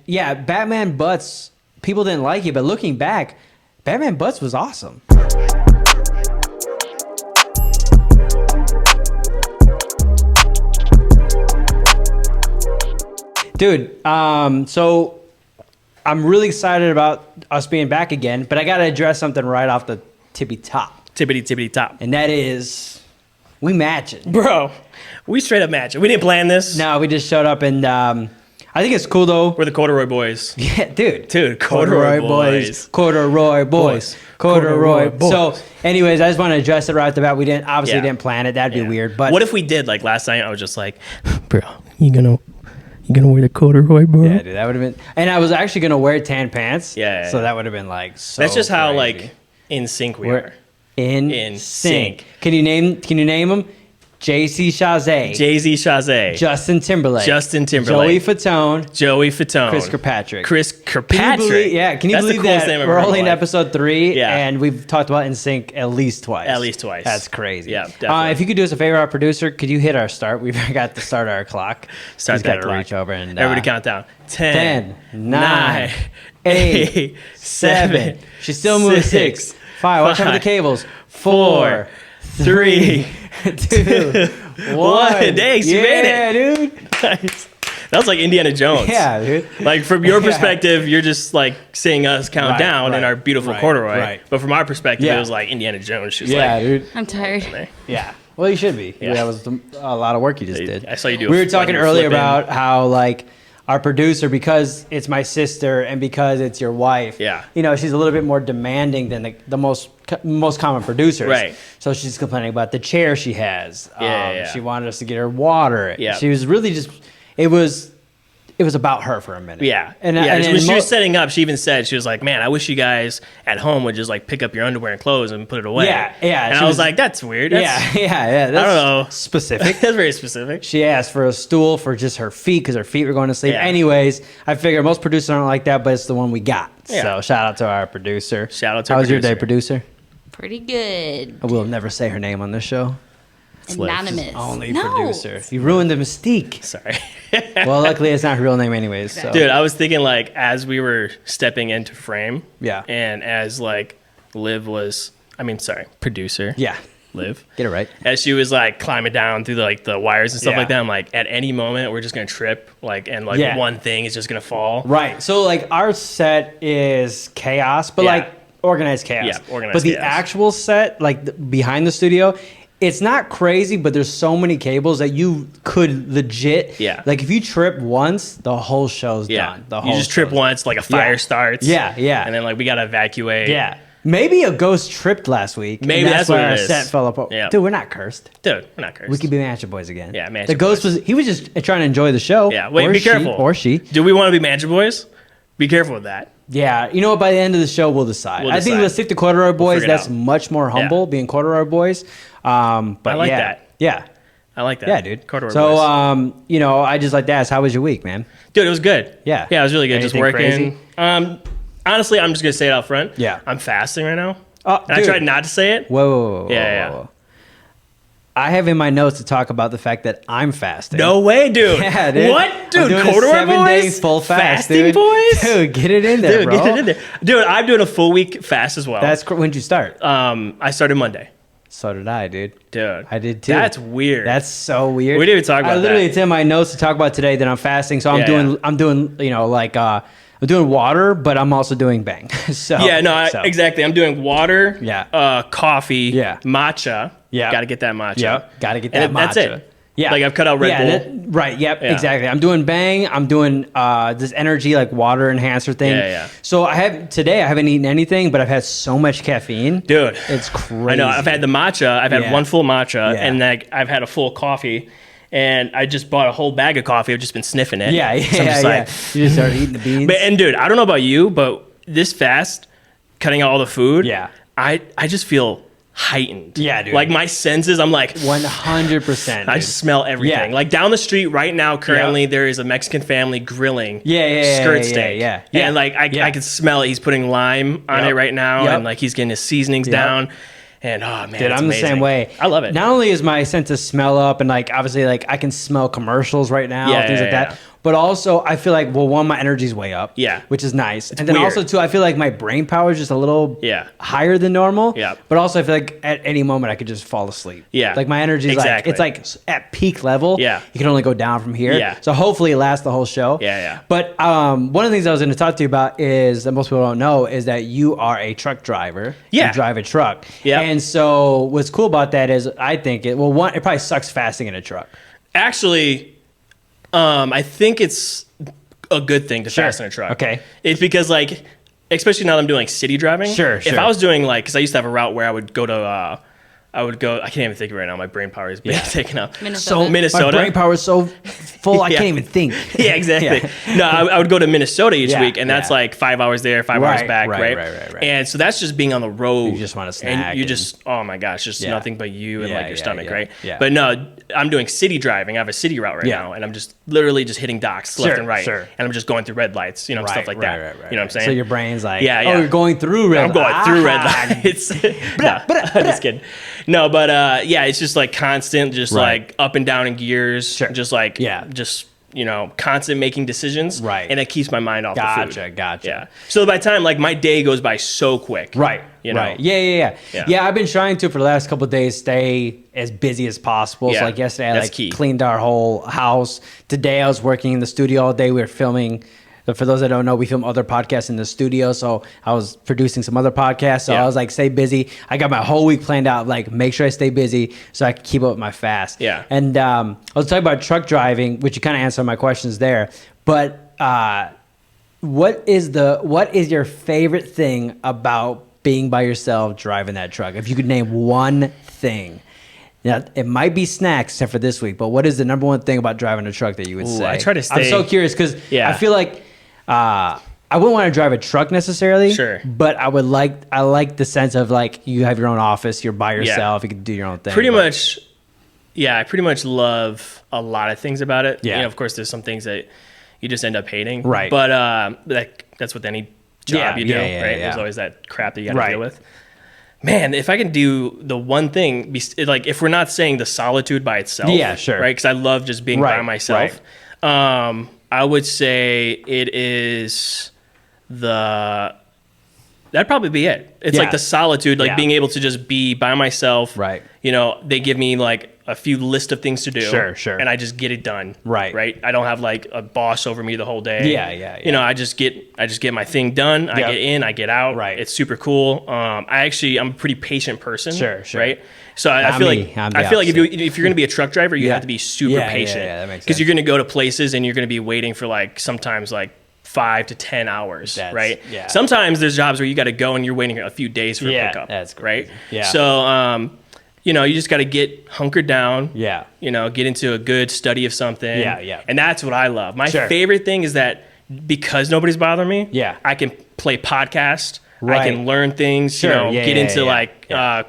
yeah, Batman Butts, people didn't like it, but looking back, Batman Butts was awesome. Dude, so I'm really excited about us being back again, but I got to address something right off the tippy top. Tippity top. And that is, we matching. Bro, we straight up matching. We didn't plan this. No, we just showed up, and I think it's cool, though. We're the Corduroy boys. Yeah, dude. Corduroy boys. Corduroy boys. Corduroy boys. So, anyways, I just want to address it right off the bat. We didn't plan it. That'd be weird. But what if we did, like, last night? I was just like, bro, you gonna wear the corduroy, bro? Yeah, dude, that would have been. And I was actually gonna wear tan pants. Yeah. So that would have been like so. That's just how crazy. like in sync we are. In sync. Can you name them? JC Chazé. Jay-Z Chazé. Justin Timberlake. Joey Fatone. Chris Kirkpatrick. Can you believe that we're only in episode 3 and we've talked about NSYNC at least twice. That's crazy. Yeah, definitely. If you could do us a favor, our producer, could you hit our start? We forgot to start our clock. Start that clock. Reach over and everybody count down. 10, 9, 8, 7. She's still moving 6, 5. Watch out for the cables. 4, 3, 2, 1. Thanks, you made it. Dude. Nice. That was like Indiana Jones. Yeah, dude. Like from your perspective, you're just like seeing us count down in our beautiful corduroy. Right. But from our perspective, it was like Indiana Jones. She was like, dude. I'm tired. Yeah. Well, you should be. Yeah. That was a lot of work you just did. I saw you do. We were talking earlier about how like our producer, because it's my sister and because it's your wife. Yeah. You know, she's a little bit more demanding than the most common producers. Right. So she's complaining about the chair she has. Yeah. She wanted us to get her water. Yeah. She was really just. It was about her for a minute. Yeah. And when she was setting up, she even said, she was like, man, I wish you guys at home would just like pick up your underwear and clothes and put it away. Yeah. And I was like, that's weird. Yeah. That's I don't know. Specific. That's very specific. She asked for a stool for just her feet because her feet were going to sleep. Yeah. Anyways, I figured most producers aren't like that, but it's the one we got. Yeah. So shout out to our producer. How was your day, producer? Pretty good. I will never say her name on this show. Anonymous. Only producer. You ruined the mystique. Sorry. Well, luckily it's not her real name anyways. So. Dude, I was thinking like as we were stepping into frame. Yeah. And as like producer. Yeah. Liv. Get it right. As she was like climbing down through the wires and stuff like that, I'm like, at any moment we're just gonna trip, one thing is just gonna fall. Right. So like our set is chaos, but like organized chaos. Yeah, organized But the chaos. actual set, like behind the studio, it's not crazy, but there's so many cables that you could legit. Yeah. Like if you trip once, the whole show's done. You just trip once, like a fire starts. Yeah. And then like we gotta evacuate. Yeah. Maybe a ghost tripped last week. Maybe and that's why what it our is. set fell apart. Yeah. Dude, we're not cursed. Dude, we're not cursed. We could be Mansion Boys again. Yeah, Mansion The ghost Boys. he was just trying to enjoy the show. Yeah, wait, or be careful. Or she. Do we want to be Mansion Boys? Be careful with that. Yeah, you know what? By the end of the show, we'll decide. I think let's stick to Corduroy Boys. figure it That's out. much more humble, being Corduroy Boys. But I like that. Yeah. I like that. Yeah, dude. Corduroy so, Boys. I just like to ask, how was your week, man? Dude, it was good. Yeah. Yeah, it was really good. Anything just working. crazy? Honestly, I'm just going to say it out front. Yeah. I'm fasting right now. Oh, and I tried not to say it. Whoa. Yeah. I have in my notes to talk about the fact that I'm fasting. No way, dude. Yeah, dude. What? Dude, I'm doing Corduroy a 7-day Boys? full fast, Fasting dude. boys? Dude, get it in there, Dude, bro. get it in there. Dude, I'm doing a full week fast as well. When'd you start? I started Monday. So did I, dude. Dude. I did too. That's weird. That's so weird. We didn't even talk about I literally that. it's in my notes to talk about today that I'm fasting. So I'm doing, I'm doing water, but I'm also doing bang. Exactly. I'm doing water, coffee, matcha. Yeah. Got to get that matcha. Yep. Got to get that and matcha. That's it. Yeah. Like I've cut out Red Bull. Right. Yep. Yeah. Exactly. I'm doing bang. I'm doing this energy like water enhancer thing. Yeah. So I haven't eaten anything, but I've had so much caffeine. Dude. It's crazy. I know. I've had the matcha. I've had one full matcha and like I've had a full coffee. And I just bought a whole bag of coffee. I've just been sniffing it. Yeah. So I'm just like, you just started eating the beans. And dude, I don't know about you, but this fast, cutting out all the food. Yeah. I just feel heightened. Yeah, dude. Like my senses, I'm like 100%. I smell everything. Yeah. Like down the street right now, currently there is a Mexican family grilling skirt steak. Yeah. And like I can smell it. He's putting lime on it right now, and like he's getting his seasonings down. And oh man, dude, I'm the same way. I love it. Not only is my sense of smell up, and like obviously like I can smell commercials right now, things like that. But also, I feel like, well, one, my energy's way up. Yeah. Which is nice. And then weird. also, too, I feel like my brain power is just a little higher than normal. Yeah. But also, I feel like at any moment, I could just fall asleep. Yeah. Like, my energy is it's like at peak level. Yeah. You can only go down from here. Yeah. So hopefully it lasts the whole show. Yeah. But one of the things I was going to talk to you about is, that most people don't know, is that you are a truck driver. Yeah. You drive a truck. Yeah. And so what's cool about that is, I think it probably sucks fasting in a truck. Actually, I think it's a good thing to fast in a truck. Okay. It's because, like, especially now that I'm doing city driving. Sure. If I was doing, like, because I used to have a route where I would go to, I can't even think of it right now. My brain power is being taken up. Minnesota. My brain power is so full, I can't even think. Yeah, exactly. No, I would go to Minnesota each week, and that's like 5 hours there, 5 hours back, right? And so that's just being on the road. You just want to snack. And you just, oh my gosh, just nothing but you and like your stomach, right? Yeah. But no, I'm doing city driving. I have a city route right now, and I'm just literally just hitting docks left and right. And I'm just going through red lights, stuff like that. You know what I'm saying? So your brain's like, oh, you're going through red lights. I'm going through red lights. Just kidding. No, but it's just like constant, just like up and down in gears, just like, constant making decisions. Right. And it keeps my mind off the food. Gotcha. Yeah. So by the time, like, my day goes by so quick. Right. You know? Right. Yeah, I've been trying to, for the last couple of days, stay as busy as possible. So, like, yesterday, I cleaned our whole house. Today, I was working in the studio all day. We were filming. For those that don't know, we film other podcasts in the studio. So I was producing some other podcasts. So I was like, stay busy. I got my whole week planned out, like, make sure I stay busy so I can keep up with my fast. Yeah. And I was talking about truck driving, which you kind of answered my questions there. But what is your favorite thing about being by yourself driving that truck? If you could name one thing. Now, it might be snacks, except for this week, but what is the number one thing about driving a truck that you would say? I try to stay. I'm so curious because I feel like I wouldn't want to drive a truck necessarily. Sure. But I like the sense of, like, you have your own office, you're by yourself, you can do your own thing. I pretty much love a lot of things about it. Yeah. Of course, there's some things that you just end up hating. Right. But that's with any job you do, right? There's always that crap that you got to deal with. Man, if I can do the one thing, like, if we're not saying the solitude by itself, right? Because I love just being by myself. I would say it is that'd probably be it. It's like the solitude, like being able to just be by myself. Right. They give me like a few list of things to do. Sure. And I just get it done. Right. I don't have like a boss over me the whole day. Yeah. I just get my thing done. I get in, I get out. Right. It's super cool. I'm a pretty patient person. Sure. Right. So I feel like if you're going to be a truck driver, you have to be super patient. Yeah, that makes sense. Because you're going to go to places and you're going to be waiting for like sometimes like 5 to 10 hours, right? Yeah. Sometimes there's jobs where you got to go and you're waiting a few days for a pickup. That's crazy. Right. Yeah. So you just got to get hunkered down. Yeah. Get into a good study of something. Yeah. And that's what I love. My favorite thing is that because nobody's bothering me, I can play podcast. Right. I can learn things, get into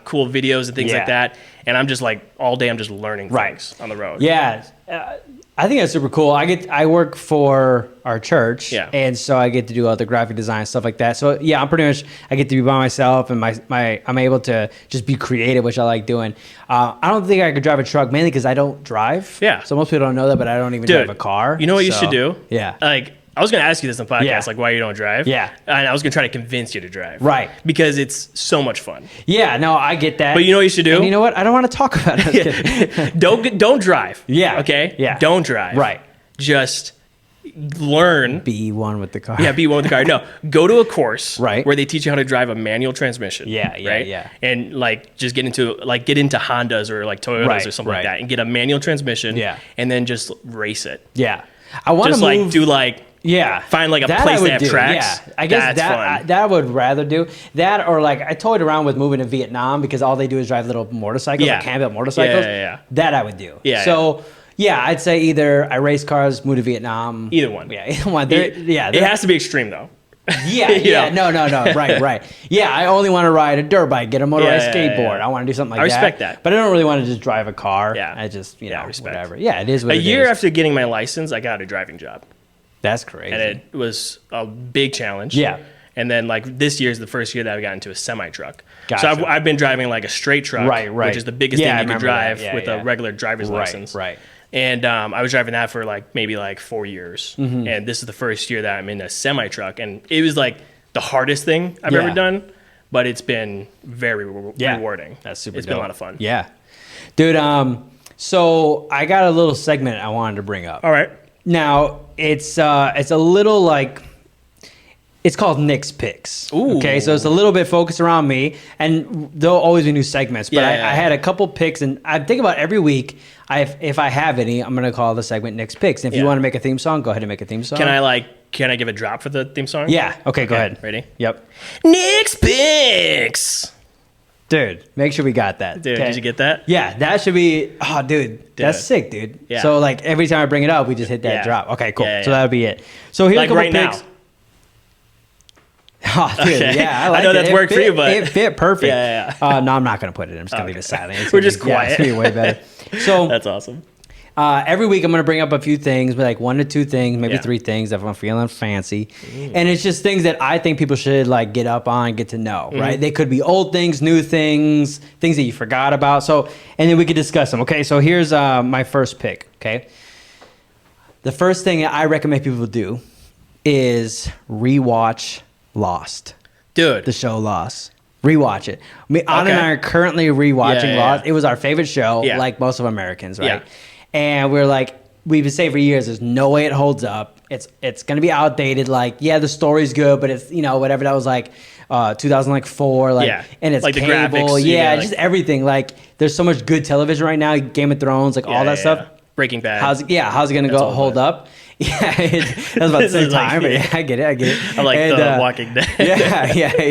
cool videos and things like that. And I'm just like all day, I'm just learning things on the road. Yeah. I think that's super cool. I work for our church, and so I get to do all the graphic design stuff like that. So yeah, I get to be by myself, and I'm able to just be creative, which I like doing. I don't think I could drive a truck mainly because I don't drive. Yeah. So most people don't know that, but I don't even drive a car. You know what you should do? Yeah. Like, I was going to ask you this on the podcast, like why you don't drive. Yeah. And I was going to try to convince you to drive. Right. Because it's so much fun. Yeah, no, I get that. But you know what you should do? And you know what? I don't want to talk about it. Don't drive. Yeah. Okay? Yeah. Don't drive. Right. Just learn. Be one with the car. Yeah, be one with the car. No, go to a course where they teach you how to drive a manual transmission. Yeah. And like just get into Hondas or like Toyotas or something like that and get a manual transmission. Yeah. And then just race it. Yeah. I want to find like a place that have tracks. Yeah, I guess that I would rather do that, or like I toyed around with moving to Vietnam because all they do is drive little motorcycles, like handheld motorcycles. Yeah. That I would do. Yeah. So I'd say either I race cars, move to Vietnam. Either one. Yeah, either one. It has to be extreme though. No. Right. Yeah, I only want to ride a dirt bike, get a motorized skateboard. I want to do something like that. I respect that. But I don't really want to just drive a car. Yeah. I just, respect. whatever. Yeah, it is what it is. A year after getting my license, I got a driving job. That's crazy. And it was a big challenge. Yeah. And then like this year is the first year that I got into a semi truck. Gotcha. So I've been driving like a straight truck, right. which is the biggest thing you can drive with a regular driver's license. Right. And I was driving that for like maybe like 4 years. And this is the first year that I'm in a semi truck. And it was like the hardest thing I've ever done, but it's been very rewarding. That's super It's dope. been a lot of fun. Yeah. Dude, so I got a little segment I wanted to bring up. All right. Now, it's a little like, it's called Nick's Picks. Ooh. Okay, so it's a little bit focused around me, and there'll always be new segments. But I had a couple picks, and I think about every week, if I have any, I'm going to call the segment Nick's Picks. And if you want to make a theme song, go ahead and make a theme song. Can I give a drop for the theme song? Yeah. Okay, go ahead. Ready? Yep. Nick's Picks. Dude, make sure we got that. Dude, did you get that? Yeah, that should be. Oh, dude, that's sick, dude. Yeah. So like every time I bring it up, we just hit that drop. Okay, cool. So that'll be it. So here's like a couple right picks. Now. Oh, dude, yeah, I know that's worked for you, but it fit perfect. Yeah. No, I'm not gonna put it. I'm just gonna leave it silent. We're just quiet. It's gonna be way better. So that's awesome. Every week I'm gonna bring up a few things, like 1 to 2 things, maybe 3 things if I'm feeling fancy, and it's just things that I think people should like get up on, get to know. Right? They could be old things, new things, things that you forgot about. So, and then we could discuss them. Okay, so here's my first pick. Okay, the first thing I recommend people do is rewatch Lost. Dude. The show Lost. Rewatch it. Anna and I are currently rewatching Lost. It was our favorite show, like most of Americans, right? And we're like, we've been saying for years, there's no way it holds up. It's going to be outdated. Like, the story's good, but it's, whatever that was like 2004. Like, and it's like cable. The graphics, just everything. Like, there's so much good television right now. Game of Thrones, like all that stuff. Breaking Bad. How's it going to hold up? Yeah, that was about the same time, but I get it. I like The Walking Dead.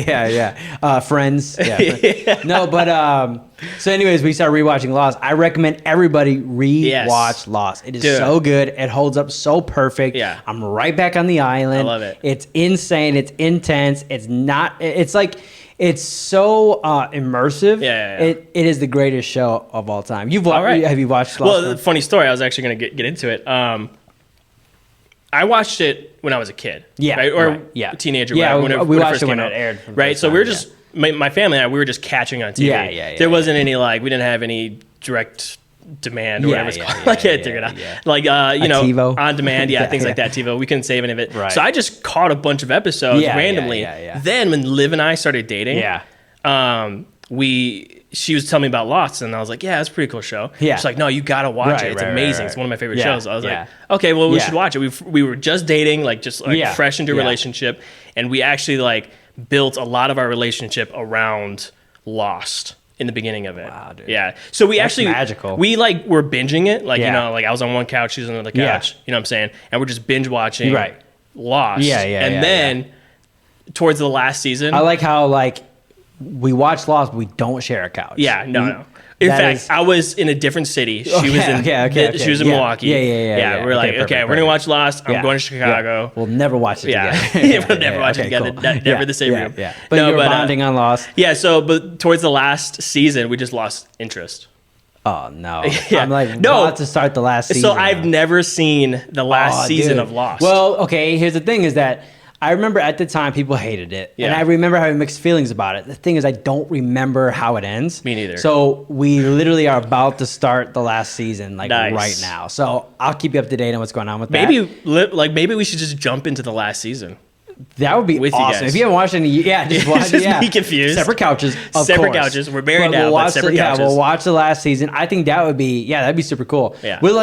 Yeah. Friends. Yeah. No, but so anyways, we started rewatching Lost. I recommend everybody rewatch Lost. It is so good. It holds up so perfect. Yeah. I'm right back on the island. I love it. It's insane. It's intense. It's like, it's so immersive. Yeah. It is the greatest show of all time. Have you watched Lost? Well, funny story. I was actually going to get into it. I watched it when I was a kid. Yeah. Right? Or a teenager. Yeah, whenever, we watched it when it aired. Right? So we were just, my family and I, we were just catching on TV. Yeah. There wasn't any, like, we didn't have any direct demand or whatever it's called. I can't figure it out. Like, TiVo. On demand, things like that, TiVo. We couldn't save any of it. Right. So I just caught a bunch of episodes randomly. Then when Liv and I started dating, she was telling me about Lost, and I was like, yeah, it's a pretty cool show. She's like, no, you gotta watch it. It's amazing. It's one of my favorite shows. I was like, okay, well, we should watch it. We were just dating, fresh into a relationship, and we actually built a lot of our relationship around Lost in the beginning of it. Wow, dude. Yeah. So that's magical. We were binging it. I was on one couch, she was on the other couch. You know what I'm saying? And we're just binge watching Lost. And then towards the last season, I like how we watch Lost, but we don't share a couch. Yeah, no. In fact, I was in a different city. She was in She was in Milwaukee. Yeah. We're like, we're gonna watch Lost. I'm going to Chicago. Yeah. We'll never watch it together. We'll never watch it together. Cool. Never the same room. Yeah. But you're bonding on Lost. Yeah. But towards the last season, we just lost interest. Oh no! I'm about to start the last season. So I've never seen the last season of Lost. Well, okay. Here's the thing: is that I remember at the time people hated it, and I remember having mixed feelings about it. The thing is, I don't remember how it ends. Me neither. So we literally are about to start the last season, right now. So I'll keep you up to date on what's going on with that. Maybe we should just jump into the last season. That would be awesome. If you haven't watched any, just watch it. Just be confused. Separate couches, of separate course. couches. We're married now, but separate couches. We'll watch the last season. I think that would be, that'd be super cool. Yeah. We're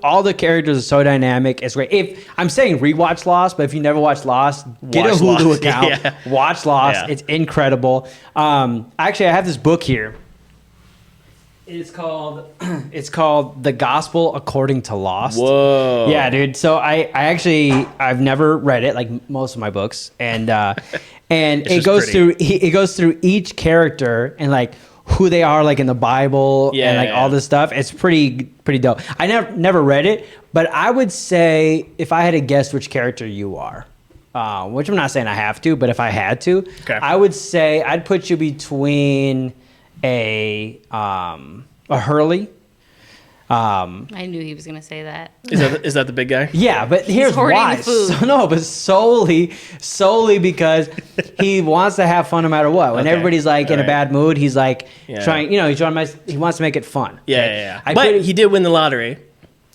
all the characters are so dynamic. It's great. If I'm saying rewatch Lost, but if you never watched Lost, get a Hulu account. Watch Lost. It's incredible. Actually, I have this book here. It's called The Gospel According to Lost. Whoa. Yeah, dude. So I've never read it like most of my books, and it goes through each character and who they are in the Bible and all this stuff. It's pretty dope. I never read it, but I would say if I had to guess which character you are, which I'm not saying I have to, but if I had to, I would say I'd put you between a Hurley. I knew he was going to say that. Is that the big guy? Yeah, but here's why. But solely because he wants to have fun no matter what. When everybody's in a bad mood, he's trying. He wants to make it fun. Yeah. But he did win the lottery.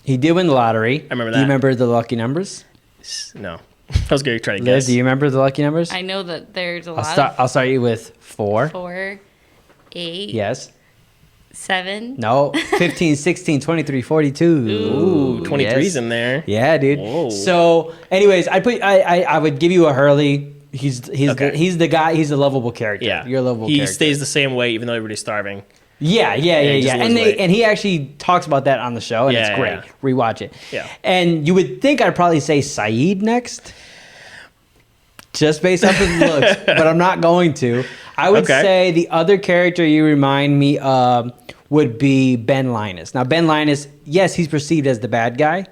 He did win the lottery. I remember that. Do you remember the lucky numbers? No. I was going to try to Liz, guess. do you remember the lucky numbers? I know that there's a I'll start you with 4. 4, 8. Yes. 7. No. 15, 16, 23, 42. Ooh, 23's in there. Yeah, dude. Whoa. So, anyways, I would give you a Hurley. He's the guy. He's a lovable character. Yeah. You're a lovable character. He stays the same way even though everybody's starving. Yeah. And he actually talks about that on the show, and it's great. Yeah. Rewatch it. Yeah. And you would think I'd probably say Saeed next, just based off his looks, but I'm not going to. I would say the other character you remind me of would be Ben Linus. Now, Ben Linus, yes, he's perceived as the bad guy,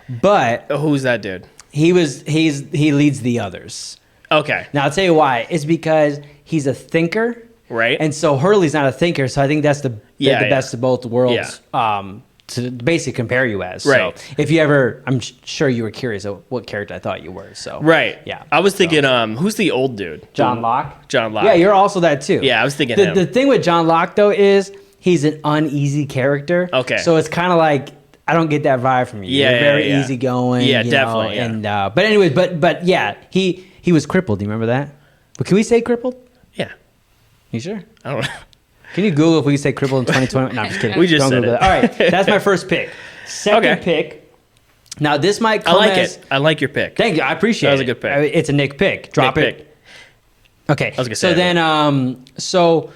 but who's that dude? He leads the others. Okay. Now, I'll tell you why. It's because he's a thinker. Right. And so Hurley's not a thinker, so I think that's the best of both worlds to basically compare you as. Right. So if you ever, I'm sure you were curious of what character I thought you were. So right. Yeah. I was thinking, who's the old dude? John Locke. John Locke. Yeah, you're also that too. Yeah, I was thinking him. The thing with John Locke though is he's an uneasy character. Okay. So it's kind of like I don't get that vibe from you. Yeah. You're very easygoing. Yeah, definitely. And but anyways, but yeah, he was crippled. Do you remember that? But can we say crippled? Yeah. You sure? I don't know. Can you Google if we say crippled in 2020? No, I'm just kidding. We just said it. All right, that's my first pick. Second pick. Now this might come I like your pick. Thank you. I appreciate it. That was a good pick. It's a Nick pick. Drop it. Pick. Okay. So then, so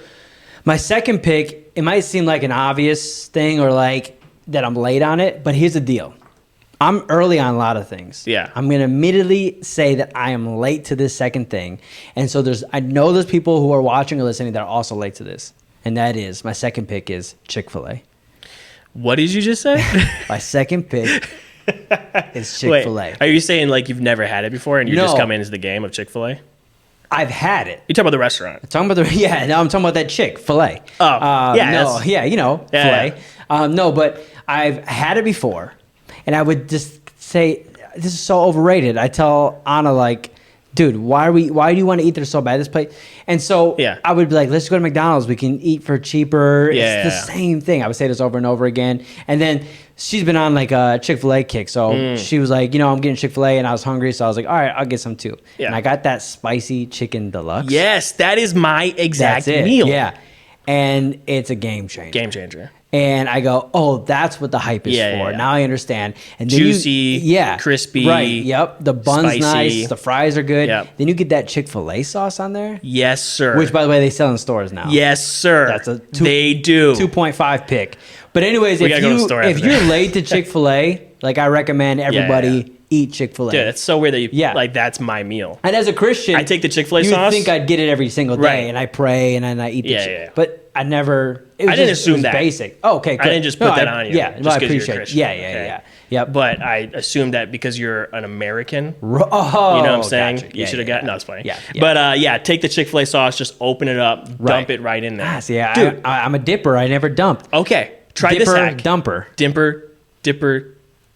my second pick, it might seem like an obvious thing or like that I'm late on it, but here's the deal. I'm early on a lot of things. Yeah. I'm going to immediately say that I am late to this second thing. And so I know there's people who are watching or listening that are also late to this. And that is, my second pick is Chick-fil-A. What did you just say? My second pick is Chick-fil-A. Wait, are you saying like you've never had it before and you're just coming into the game of Chick-fil-A? I've had it. You're talking about the restaurant. I'm talking about that Chick-fil-A. Oh, filet. No, but I've had it before. And I would just say, this is so overrated. I tell Anna, like, dude, why do you want to eat there so bad, this place? And so I would be like, let's go to McDonald's. We can eat for cheaper. It's the same thing. I would say this over and over again. And then she's been on like a Chick-fil-A kick. So she was like, I'm getting Chick-fil-A and I was hungry. So I was like, all right, I'll get some too. Yeah. And I got that spicy chicken deluxe. Yes, that is my exact meal. Yeah. And it's a game changer. Game changer. And I go, oh, that's what the hype is for. Yeah. Now I understand. And then juicy, crispy. Right, yep. The bun's spicy. Nice. The fries are good. Yep. Then you get that Chick-fil-A sauce on there. Yes, sir. Which, by the way, they sell in stores now. Yes, sir. That's a they do. 2.5 pick. But anyways, if you're late to Chick-fil-A, like I recommend everybody eat Chick-fil-A. Dude, it's so weird that like that's my meal. And as a Christian, I take the Chick-fil-A sauce. You think I'd get it every single day, and I pray and then I eat the chicken. But I never. I didn't assume that. Basic. Oh, okay, good. I didn't just put that on you. Yeah, I appreciate it. Yeah. But I assumed that because you're an American. Oh, you know what I'm saying? Gotcha. You should have gotten. No, it's funny. Yeah. But take the Chick-fil-A sauce, just open it up, dump it right in there. Dude, I'm a dipper. I never dump. Okay, try this hack. Dumper. Dipper.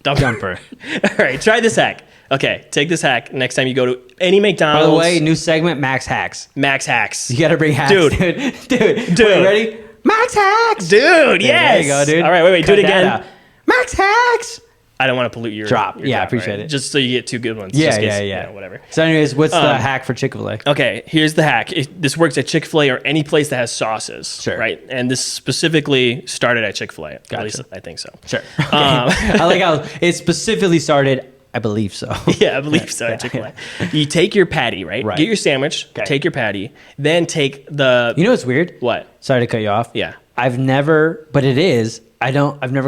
Dumper. All right, try this hack. Okay, take this hack next time you go to any McDonald's. By the way, new segment, Max Hacks. Max Hacks. You got to bring hacks, dude. Wait, ready? Max Hacks. Dude, yes. There you go, dude. All right, wait, do it again. Max Hacks. I don't want to pollute your drop. I appreciate it. Just so you get two good ones. Yeah. Whatever. So anyways, what's the hack for Chick-fil-A? Okay, here's the hack. This works at Chick-fil-A or any place that has sauces. Sure. Right? And this specifically started at Chick-fil-A. Gotcha. At least I think so. Sure. Okay. I like how it specifically started, I believe so. Yeah, I believe so at Chick-fil-A. You take your patty, right? Get your sandwich, take your patty, then take the... You know what's weird? What? Sorry to cut you off. Yeah. I've never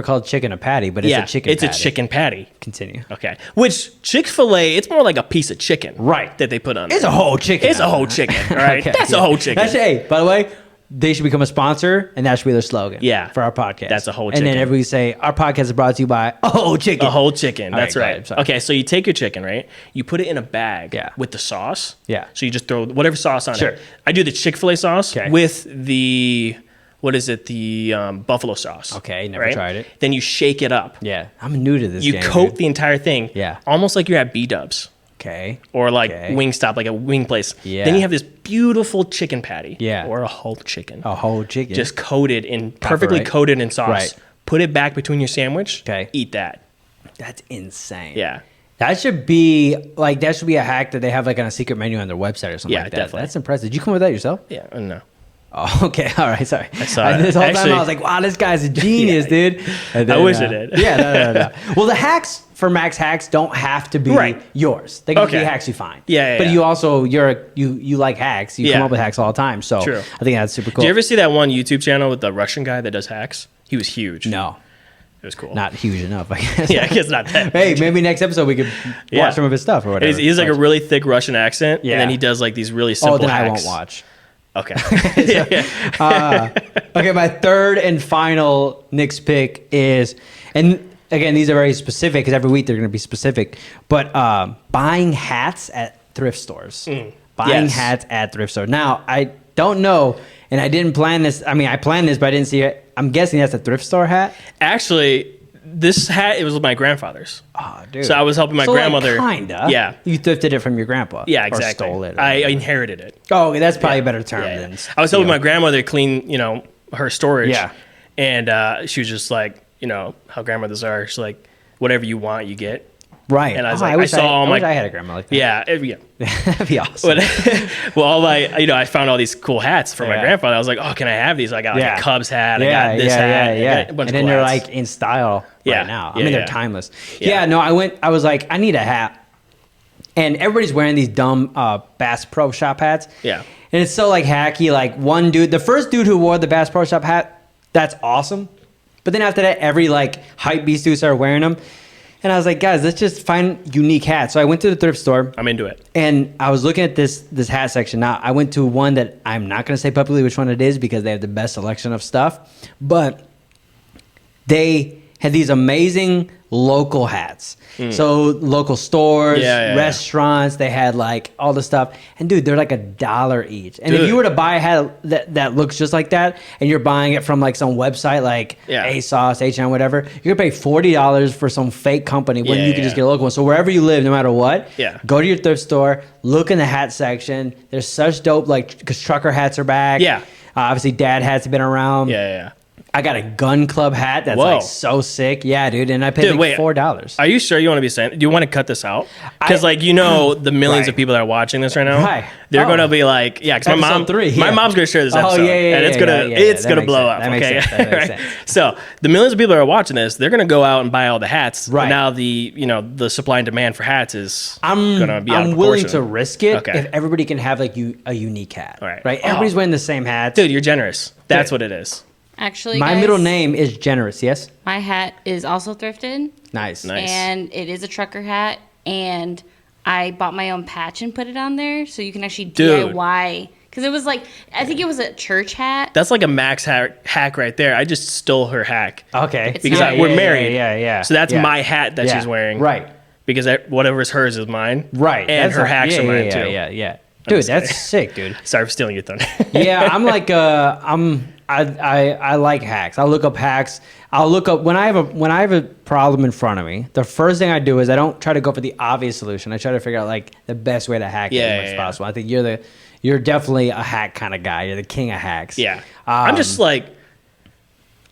called chicken a patty, but it's a chicken patty. It's a chicken patty. Continue. Okay. Which Chick-fil-A, it's more like a piece of chicken. Right. That they put on there. It's a whole chicken. It's a whole chicken. All right. That's a whole chicken. Hey, by the way, they should become a sponsor, and that should be their slogan. Yeah. For our podcast. That's a whole chicken. And then everybody say, our podcast is brought to you by a whole chicken. A whole chicken. That's right. Okay, so you take your chicken, right? You put it in a bag with the sauce. Yeah. So you just throw whatever sauce on it. I do the Chick-fil-A sauce with the... What is it? The buffalo sauce. Okay, never tried it. Then you shake it up. Yeah, I'm new to this game. You coat the entire thing. Yeah. Almost like you're at B-Dubs. Okay. Or like Wingstop, like a wing place. Yeah. Then you have this beautiful chicken patty. Yeah. Or a whole chicken. A whole chicken. Just coated in, perfectly coated in sauce. Right. Put it back between your sandwich. Okay. Eat that. That's insane. Yeah. That should be a hack that they have like on a secret menu on their website or something like that. Definitely. That's impressive. Did you come up with that yourself? Yeah, no. Oh, okay. All right. Sorry. I saw it. This whole time I was like, wow, this guy's a genius, dude. Then, I wish I did. Yeah, no. Well, the hacks for Max Hacks don't have to be yours. They can be hacks you find. Yeah. But you also, you like hacks. You come up with hacks all the time. So True. I think that's super cool. Did you ever see that one YouTube channel with the Russian guy that does hacks? He was huge. No. It was cool. Not huge enough, I guess. Yeah, I guess not that. Hey, maybe next episode we could watch some of his stuff or whatever. He's like a really thick Russian accent, and then he does like these really simple hacks. I won't watch. Okay. Okay, my third and final Nick's pick is, and again, these are very specific because every week they're going to be specific, but buying hats at thrift stores. Buying hats at thrift stores. Now, I don't know, and I didn't plan this. I mean, I planned this, but I didn't see it. I'm guessing that's a thrift store hat. Actually, this hat, it was my grandfather's. Oh, dude. So I was helping my grandmother. Like, kinda. Yeah. You thrifted it from your grandpa. Yeah, exactly. Or stole it. I inherited it. Oh, okay, that's probably a better term than I was helping my grandmother clean, her storage. Yeah. And she was just like, how grandmothers are. She's like, whatever you want, you get. Right. And I was like, I wish I had a grandma like that. Yeah. That'd be awesome. Well, I found all these cool hats for my grandfather. I was like, oh, can I have these? I got like a Cubs hat. I got this hat. Yeah. And then they're like in style right now. I mean, they're timeless. Yeah. No, I was like, I need a hat. And everybody's wearing these dumb Bass Pro Shop hats. Yeah. And it's so like hacky. Like one dude, the first dude who wore the Bass Pro Shop hat, that's awesome. But then after that, every like hype beast dude started wearing them. And I was like, guys, let's just find unique hats. So I went to the thrift store. I'm into it. And I was looking at this hat section. Now, I went to one that I'm not going to say publicly which one it is because they have the best selection of stuff. But they had these amazing local hats. So local stores, restaurants, they had like all the stuff. And dude, they're like $1 each. And if you were to buy a hat that looks just like that, and you're buying it from like some website like ASOS, H&M, whatever, you're gonna pay $40 for some fake company when you can just get a local one. So wherever you live, no matter what, go to your thrift store, look in the hat section. There's such dope, like, because trucker hats are back. Yeah. Obviously dad hats have been around. Yeah. I got a gun club hat that's like so sick. Yeah, dude. And I paid like $4. Are you sure you want to be saying? Do you want to cut this out? Because the millions of people that are watching this right now, they're going to be like, because my mom's going to share this episode, and it's gonna blow up. Okay, right. So the millions of people that are watching this, they're going to go out and buy all the hats. Right now, the supply and demand for hats is going to be. I'm willing to risk it if everybody can have like a unique hat. Right. Everybody's wearing the same hats. Dude, you're generous. That's what it is. Actually, my middle name is Generous, yes? My hat is also thrifted. Nice. And it is a trucker hat. And I bought my own patch and put it on there. So you can actually DIY. Because it was like, I think it was a church hat. That's like a Max hack right there. I just stole her hack. Okay. Because we're married. Yeah. So that's my hat that she's wearing. Right. Because whatever's hers is mine. Right. And her hacks are mine too. Yeah. Dude, that's sick, dude. Sorry for stealing your thunder. Yeah, I'm like, I like hacks. I look up hacks. I'll look up when I have a problem in front of me. The first thing I do is I don't try to go for the obvious solution. I try to figure out like the best way to hack it as much as possible. I think you're definitely a hack kind of guy. You're the king of hacks. Yeah. I'm just like,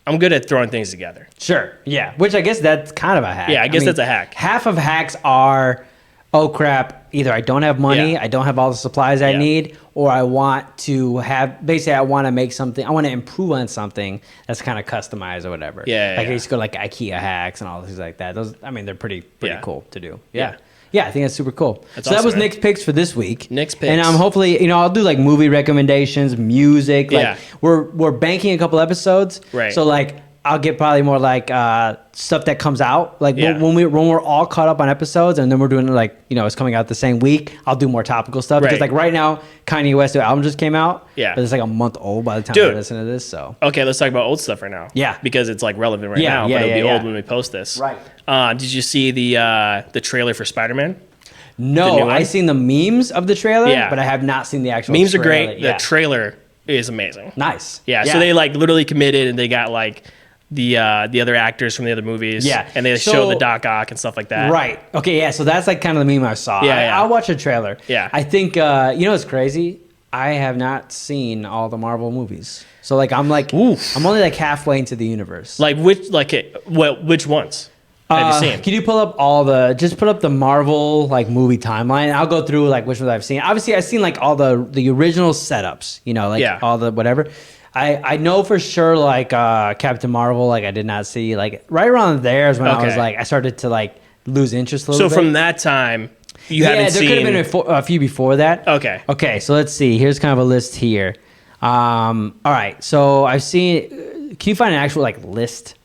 I'm good at throwing things together. Sure. Yeah. Which I guess that's kind of a hack. Yeah, I guess that's a hack. Half of hacks are, oh crap, either I don't have money, I don't have all the supplies I need, or I want to have, basically I want to make something, I want to improve on something that's kind of customized or whatever. I used to go like IKEA hacks and all things like that. Those, I mean, they're pretty cool to do. Yeah, I think that's super cool. That's awesome, that was Nick's picks for this week. Nick's picks. And hopefully, I'll do like movie recommendations, music. Like we're banking a couple episodes. Right. So like, I'll get probably more like stuff that comes out. Like when we're all caught up on episodes, and then we're doing like it's coming out the same week. I'll do more topical stuff because like right now, Kanye West's album just came out. Yeah, but it's like a month old by the time I listen to this. So okay, let's talk about old stuff right now. Yeah, because it's like relevant right now, but it'll be old when we post this. Right. Did you see the trailer for Spider-Man? No, I seen the memes of the trailer, but I have not seen the actual. Memes are great. The trailer is amazing. Nice. Yeah. So they like literally committed, and they got like the other actors from the other movies. Yeah. And they show the Doc Ock and stuff like that. Right. Okay, yeah. So that's like kind of the meme I saw. Yeah. I'll watch a trailer. Yeah. I think what's crazy? I have not seen all the Marvel movies. So like I'm only like halfway into the universe. Like which ones? have you seen? Can you pull up put up the Marvel like movie timeline? I'll go through like which ones I've seen. Obviously, I've seen like all the original setups, all the whatever. I know for sure like Captain Marvel, like I did not see, like right around there is when I was like, I started to like lose interest a little bit. So from that time, you haven't seen... Yeah, there could have been a few before that. Okay, so let's see. Here's kind of a list here. All right, so I've seen... Can you find an actual like list?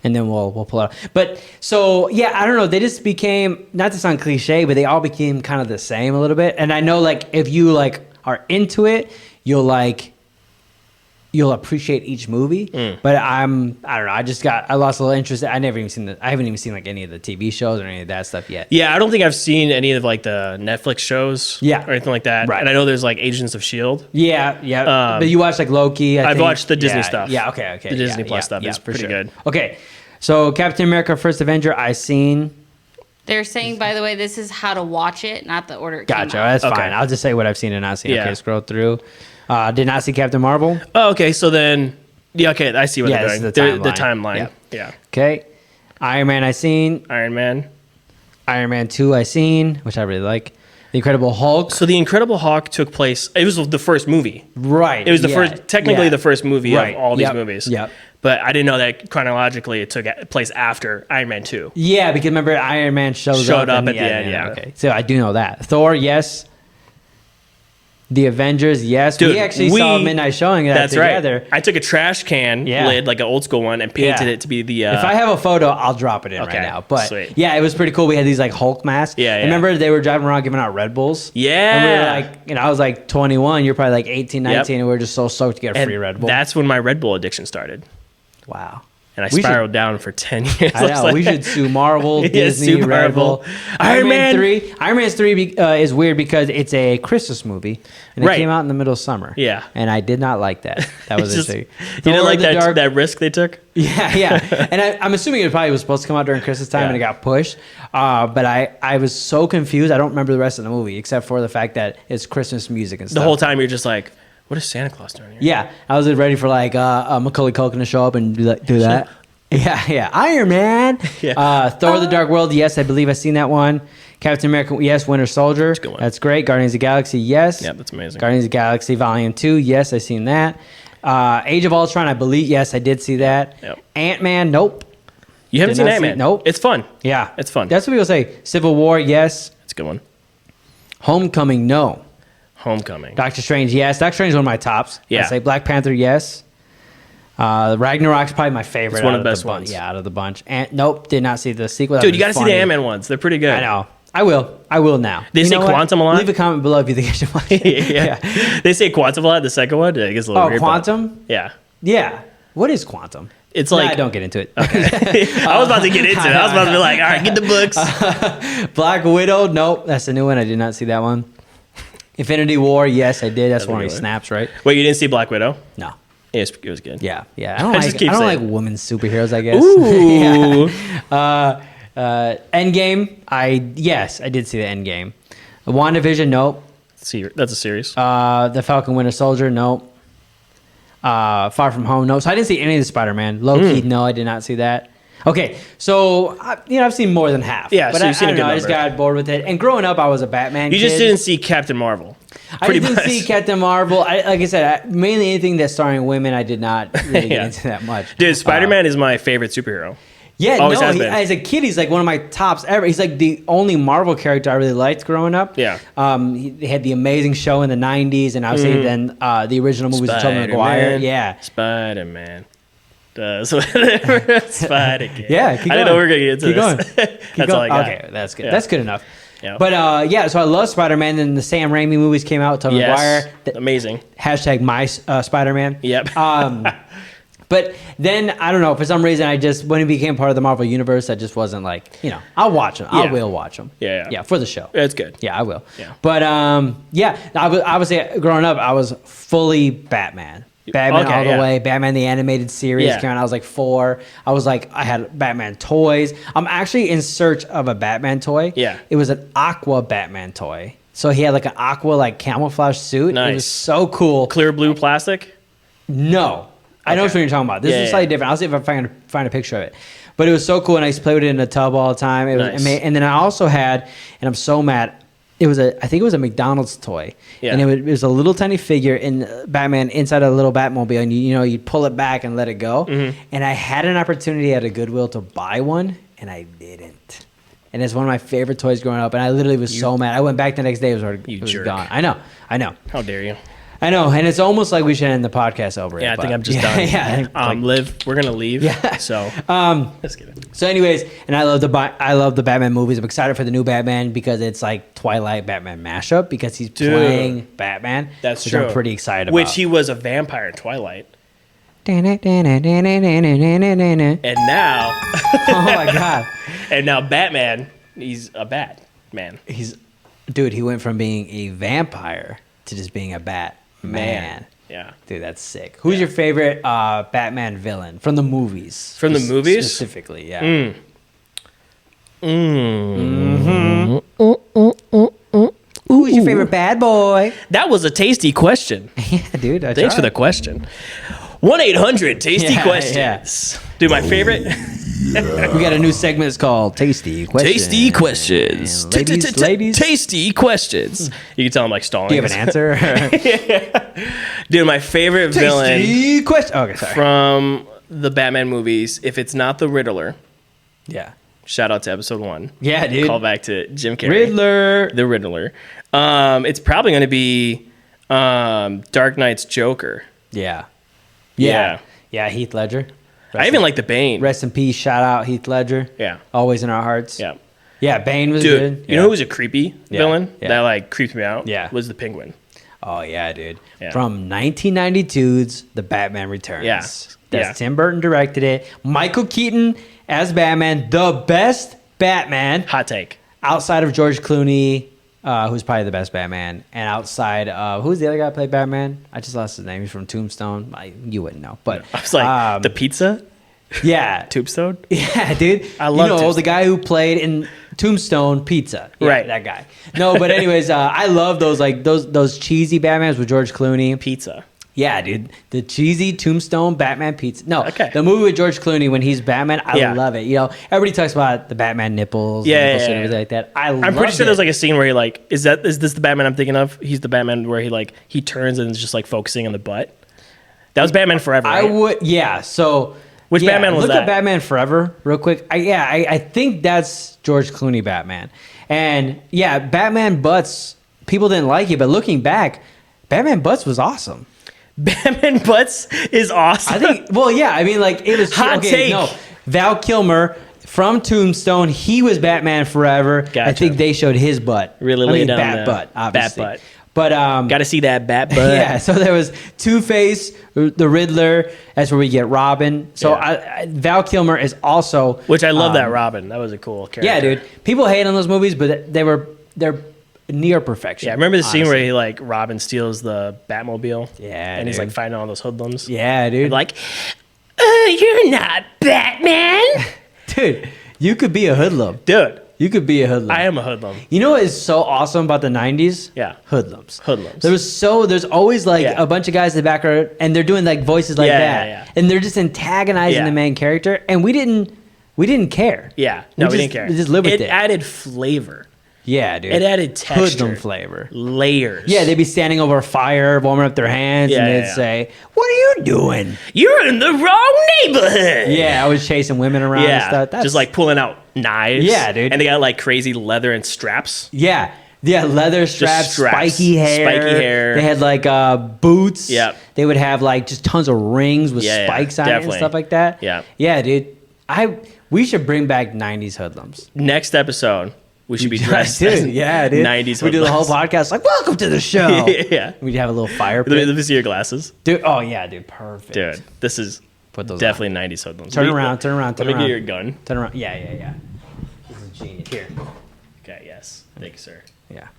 And then we'll pull it up. But so, yeah, I don't know. They just became, not to sound cliche, but they all became kind of the same a little bit. And I know like if you like are into it, you'll appreciate each movie. But I don't know. I lost a little interest. I haven't even seen like any of the TV shows or any of that stuff yet. Yeah, I don't think I've seen any of like the Netflix shows or anything like that. Right. And I know there's like Agents of S.H.I.E.L.D. Yeah. But you watch like Loki. I've watched the Disney stuff. Yeah, okay. The Disney Plus stuff is pretty good. Okay. So Captain America: First Avenger, I seen. They're saying, by the way, this is how to watch it, not the order it came out. That's fine. I'll just say what I've seen and not seen. Okay, scroll through. Did not see Captain Marvel. Oh, okay. So then, I see what they're doing. The timeline. Yeah. Okay. Iron Man, I seen. Iron Man 2, I seen, which I really like. The Incredible Hulk. So the Incredible Hulk took place. It was the first movie. Right. It was the first movie of all these movies. Yep. But I didn't know that chronologically it took place after Iron Man 2. Yeah, because remember Iron Man showed up at the end. Yeah. Okay. So I do know that. Thor, yes. The Avengers, yes. Dude, we actually saw a midnight showing of that together. Right. I took a trash can lid, like an old school one, and painted it to be the... If I have a photo, I'll drop it in right now. But sweet. Yeah, it was pretty cool. We had these like Hulk masks. Yeah. Remember they were driving around giving out Red Bulls? Yeah. And we were like, I was like 21, you're probably like 18, 19, and we were just so stoked to get a free Red Bull. That's when my Red Bull addiction started. Wow. And I spiraled down for 10 years. I know. We should sue Marvel, Disney, Red Bull. Iron Man 3. Iron Man 3 is weird because it's a Christmas movie. And it came out in the middle of summer. Yeah. And I did not like that. That was just, you didn't like that risk they took? Yeah. And I'm assuming it probably was supposed to come out during Christmas time and it got pushed. But I was so confused. I don't remember the rest of the movie except for the fact that it's Christmas music and stuff. The whole time you're just like, what is Santa Claus doing here? Yeah. I was ready for like Macaulay Culkin to show up and do that. Yeah. Iron Man. Thor: The Dark World. Yes, I believe I've seen that one. Captain America. Yes. Winter Soldier. That's a good one. That's great. Guardians of the Galaxy. Yes. Yeah, that's amazing. Guardians of the Galaxy Volume 2. Yes, I've seen that. Age of Ultron. I believe. Yes, I did see that. Yep. Ant-Man. Nope. You haven't seen Ant-Man? Nope. It's fun. Yeah. It's fun. That's what people say. Civil War. Yes. That's a good one. Homecoming. No. Homecoming. Doctor Strange. Yes. Doctor Strange is one of my tops. Yeah. I say Black Panther. Yes. Ragnarok's probably my favorite. It's one of the best ones. Yeah, out of the bunch. And nope, did not see the sequel. Dude, you got to see the Ant-Man ones. They're pretty good. I know. I will now. They say Quantum a lot. Leave a comment below if you think I should watch it. Yeah. They say Quantum a lot. The second one, I guess a little weird. Quantum? Yeah. Yeah. What is Quantum? It's like... I don't get into it. Okay. I was about to get into it. I was about to be like, all right, get the books. Black Widow. Nope, that's the new one. I did not see that one. Infinity War. Yes, I did. That's one of the snaps, right? Wait, you didn't see Black Widow? No. It was good. Yeah. I don't like women superheroes, I guess. Ooh. Endgame. I did see the Endgame. WandaVision. Nope. That's a series. The Falcon Winter Soldier. Nope. Far From Home. No. So I didn't see any of the Spider-Man. Loki. No, I did not see that. Okay, so I've seen more than half. Yeah, but so you've seen a good number. I just got bored with it. And growing up, I was a Batman kid. You just didn't see Captain Marvel. I didn't see Captain Marvel. Like I said, mainly anything that's starring women, I did not really get into that much. Dude, Spider-Man is my favorite superhero. Yeah, as a kid, he's like one of my tops ever. He's like the only Marvel character I really liked growing up. Yeah. He had the amazing show in the 90s, and obviously then the original movies of Tobey Maguire. Yeah. Spider-Man. Does whatever Spider-Man. Yeah, keep going. I didn't know we were going to get into this. That's all I got. Okay, that's good. Yeah. That's good enough. Yeah. But so I love Spider-Man. Then the Sam Raimi movies came out. Tobey Maguire. Amazing. # my Spider-Man. Yep. But then I don't know, for some reason when it became part of the Marvel universe, I just wasn't like, I'll watch them. I will watch them. Yeah, for the show. It's good. Yeah, I will. Yeah. But I would say growing up, I was fully Batman. Batman all the way. Batman the animated series came out. I was like 4. I had Batman toys. I'm actually in search of a Batman toy. Yeah. It was an aqua Batman toy. So he had like an aqua like camouflage suit. Nice. It was so cool. Clear blue plastic? No. I know what you're talking about. This is slightly different. I'll see if I find a picture of it. But it was so cool, and I used to play with it in the tub all the time. It was amazing. And then I also had, and I'm so mad, I think it was a McDonald's toy. Yeah. And it was a little tiny figure in Batman inside a little Batmobile, and you'd pull it back and let it go. Mm-hmm. And I had an opportunity at a Goodwill to buy one, and I didn't. And it's one of my favorite toys growing up, and I literally was so mad. I went back the next day, it was gone. I know. How dare you? I know, and it's almost like we should end the podcast over. Yeah, I think I'm just done. Yeah, Liv, we're gonna leave. Yeah. So let's get it. So, anyways, and I love the Batman movies. I'm excited for the new Batman because it's like Twilight Batman mashup because he's playing Batman. That's true. I'm pretty excited about. Which he was a vampire in Twilight. And now, oh my god! And now Batman, he's a Batman. He went from being a vampire to just being a Batman. Yeah. Dude, that's sick. Who's your favorite Batman villain from the movies? From the movies? Specifically, yeah. Who's your favorite bad boy? That was a tasty question. Yeah, dude. Thanks for the question. 1-800-TASTY-QUESTIONS. Yeah. Dude, my favorite... We got a new segment. It's called Tasty Questions. Tasty Questions. Ladies. Tasty Questions. You can tell I'm like stalling. Do you have an answer? Dude, my favorite villain Okay, sorry. from the Batman movies, if it's not the Riddler. Yeah. Shout out to episode 1. Yeah, dude. Call back to Jim Carrey. Riddler. The Riddler. It's probably going to be Dark Knight's Joker. Yeah, Heath Ledger. I even like the Bane. Rest in peace. Shout out Heath Ledger. Yeah. Always in our hearts. Yeah. Yeah, Bane was good. You know who was a creepy villain that like creeped me out? Yeah. Was the Penguin. Oh, yeah, dude. Yeah. From 1992's The Batman Returns. Yeah. Tim Burton directed it. Michael Keaton as Batman. The best Batman. Hot take. Outside of George Clooney, who's probably the best Batman. And outside of... Who's the other guy who played Batman? I just lost his name. He's from Tombstone. You wouldn't know. But I was like, the pizza? Yeah. Tombstone? Yeah, dude. I love Tombstone. The guy who played in Tombstone Pizza. Yeah, right. That guy. No, but anyways, I love those cheesy Batmans with George Clooney. Pizza. Yeah, dude. The cheesy Tombstone Batman pizza. No, okay. The movie with George Clooney when he's Batman, I love it. Everybody talks about the Batman nipples. And everything like that. I'm pretty sure there's like a scene where he like, is this the Batman I'm thinking of? He's the Batman where he turns and is just like focusing on the butt. That was Batman Forever, right? So... Which Batman was that? Look at Batman Forever real quick. I think that's George Clooney Batman. And yeah, Batman Butts, people didn't like it, but looking back, Batman Butts was awesome. Batman Butts is awesome. I think, it was... Hot take. No, Val Kilmer from Tombstone, he was Batman Forever. Gotcha. I think they showed his butt. Really laid down Bat butt, obviously. Bat butt. But got to see that bat butt. Yeah, so there was Two-Face, the Riddler. That's where we get Robin. So Val Kilmer is also, which I love that Robin. That was a cool character. Yeah, dude. People hate on those movies, but they're near perfection. Yeah, I remember the scene where he Robin steals the Batmobile. Yeah, and he's like fighting all those hoodlums. Yeah, dude. And like, you're not Batman, dude. You could be a hoodlum, dude. You could be a hoodlum. I am a hoodlum. You know what is so awesome about the 90s? Yeah. Hoodlums. There's always a bunch of guys in the background and they're doing like voices like that. Yeah. And they're just antagonizing the main character. And we didn't care. Yeah. No, we didn't care. We just lived with it. It added flavor. Yeah, dude. It added texture. Hoodlum flavor. Layers. Yeah, they'd be standing over a fire, warming up their hands, and they'd say, "What are you doing? You're in the wrong neighborhood." Yeah, I was chasing women around and stuff. That's... just like pulling out knives. Yeah, dude. And they got like crazy leather and straps. Yeah, leather straps, spiky hair. They had like boots. Yeah. They would have like just tons of rings with spikes on it and stuff like that. Yeah. Yeah, dude. We should bring back 90s hoodlums. Next episode. We should be dressed dude. 90s. We do the whole podcast like, welcome to the show. Yeah. We'd have a little fire pit. Let me see your glasses. Dude, oh yeah, dude, perfect. Dude, this is definitely 90s hoodlums. Turn around. Let me get your gun. Turn around. Yeah. This is genius. Here. Okay, yes. Thank you, sir. Yeah.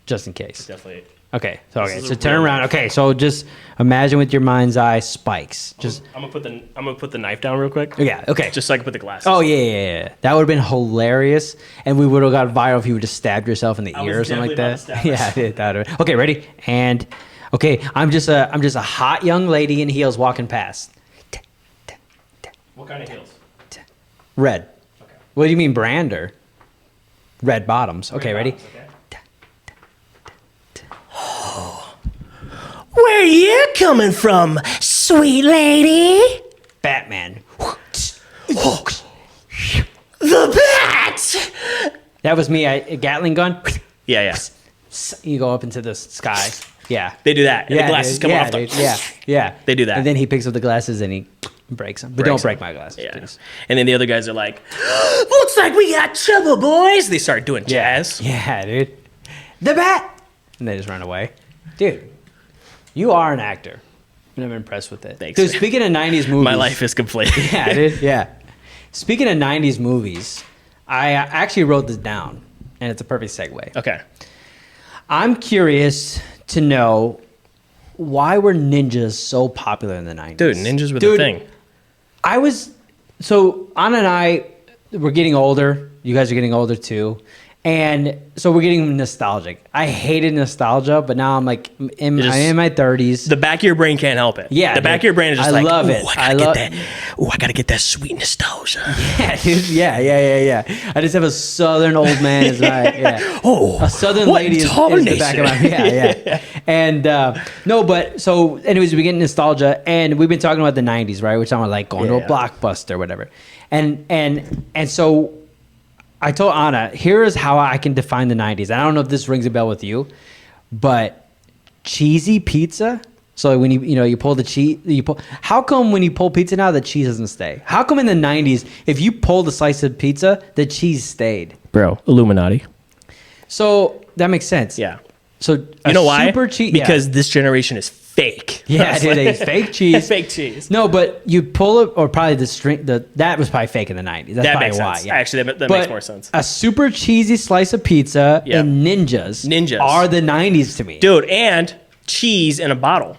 Just in case. Definitely. Okay, so turn around. Okay, so just imagine with your mind's eye spikes. I'm gonna put the knife down real quick. Yeah, okay. Just so I can put the glasses. Oh yeah. That would have been hilarious, and we would have got viral if you would have stabbed yourself in the ear or something like that. Yeah, I did that. Okay, ready? And okay, I'm just a hot young lady in heels walking past. What kind of heels? Red. Okay. What do you mean brand or? Red bottoms. Okay, red ready? Bottoms, okay. Where you coming from, sweet lady? Batman. The bat! That was me. A Gatling gun. Yeah. You go up into the sky. Yeah. They do that. And the glasses come off. Yeah. They do that. And then he picks up the glasses and he breaks them. But don't break my glasses, please. And then the other guys are like, looks like we got trouble, boys. They start doing jazz. Yeah, dude. The bat! And they just run away. Dude, you are an actor. And I'm impressed with it. Thanks. Dude, speaking of 90s movies. My life is complete. Yeah, dude. Yeah. Speaking of 90s movies, I actually wrote this down. And it's a perfect segue. Okay. I'm curious to know, why were ninjas so popular in the 90s? Dude, ninjas were the thing. So Anna and I, we're getting older. You guys are getting older too. And so we're getting nostalgic. I hated nostalgia, but now I'm like, I'm in my 30s. The back of your brain can't help it. Yeah. The back of your brain is just I love it. I gotta get that sweet nostalgia. Yeah, dude. Yeah. I just have a southern old man as my, a southern lady is the back of my, yeah. And no, but so anyways, we get nostalgia, and we've been talking about the 90s, right? We're talking about like going to a Blockbuster, whatever. And so I told Anna, here is how I can define the 90s. I don't know if this rings a bell with you, but cheesy pizza. So when you pull the cheese, how come when you pull pizza now, the cheese doesn't stay? How come in the 90s, if you pulled a slice of pizza, the cheese stayed? Bro, Illuminati. So that makes sense. Yeah. So you know why? Because this generation is fake. Yeah, dude, it's fake cheese. Fake cheese. No, but you pull it, or probably the string. That was probably fake in the 90s. That's probably makes why. Sense. Yeah. Actually, that makes more sense. A super cheesy slice of pizza and ninjas are the 90s to me, dude. And cheese in a bottle.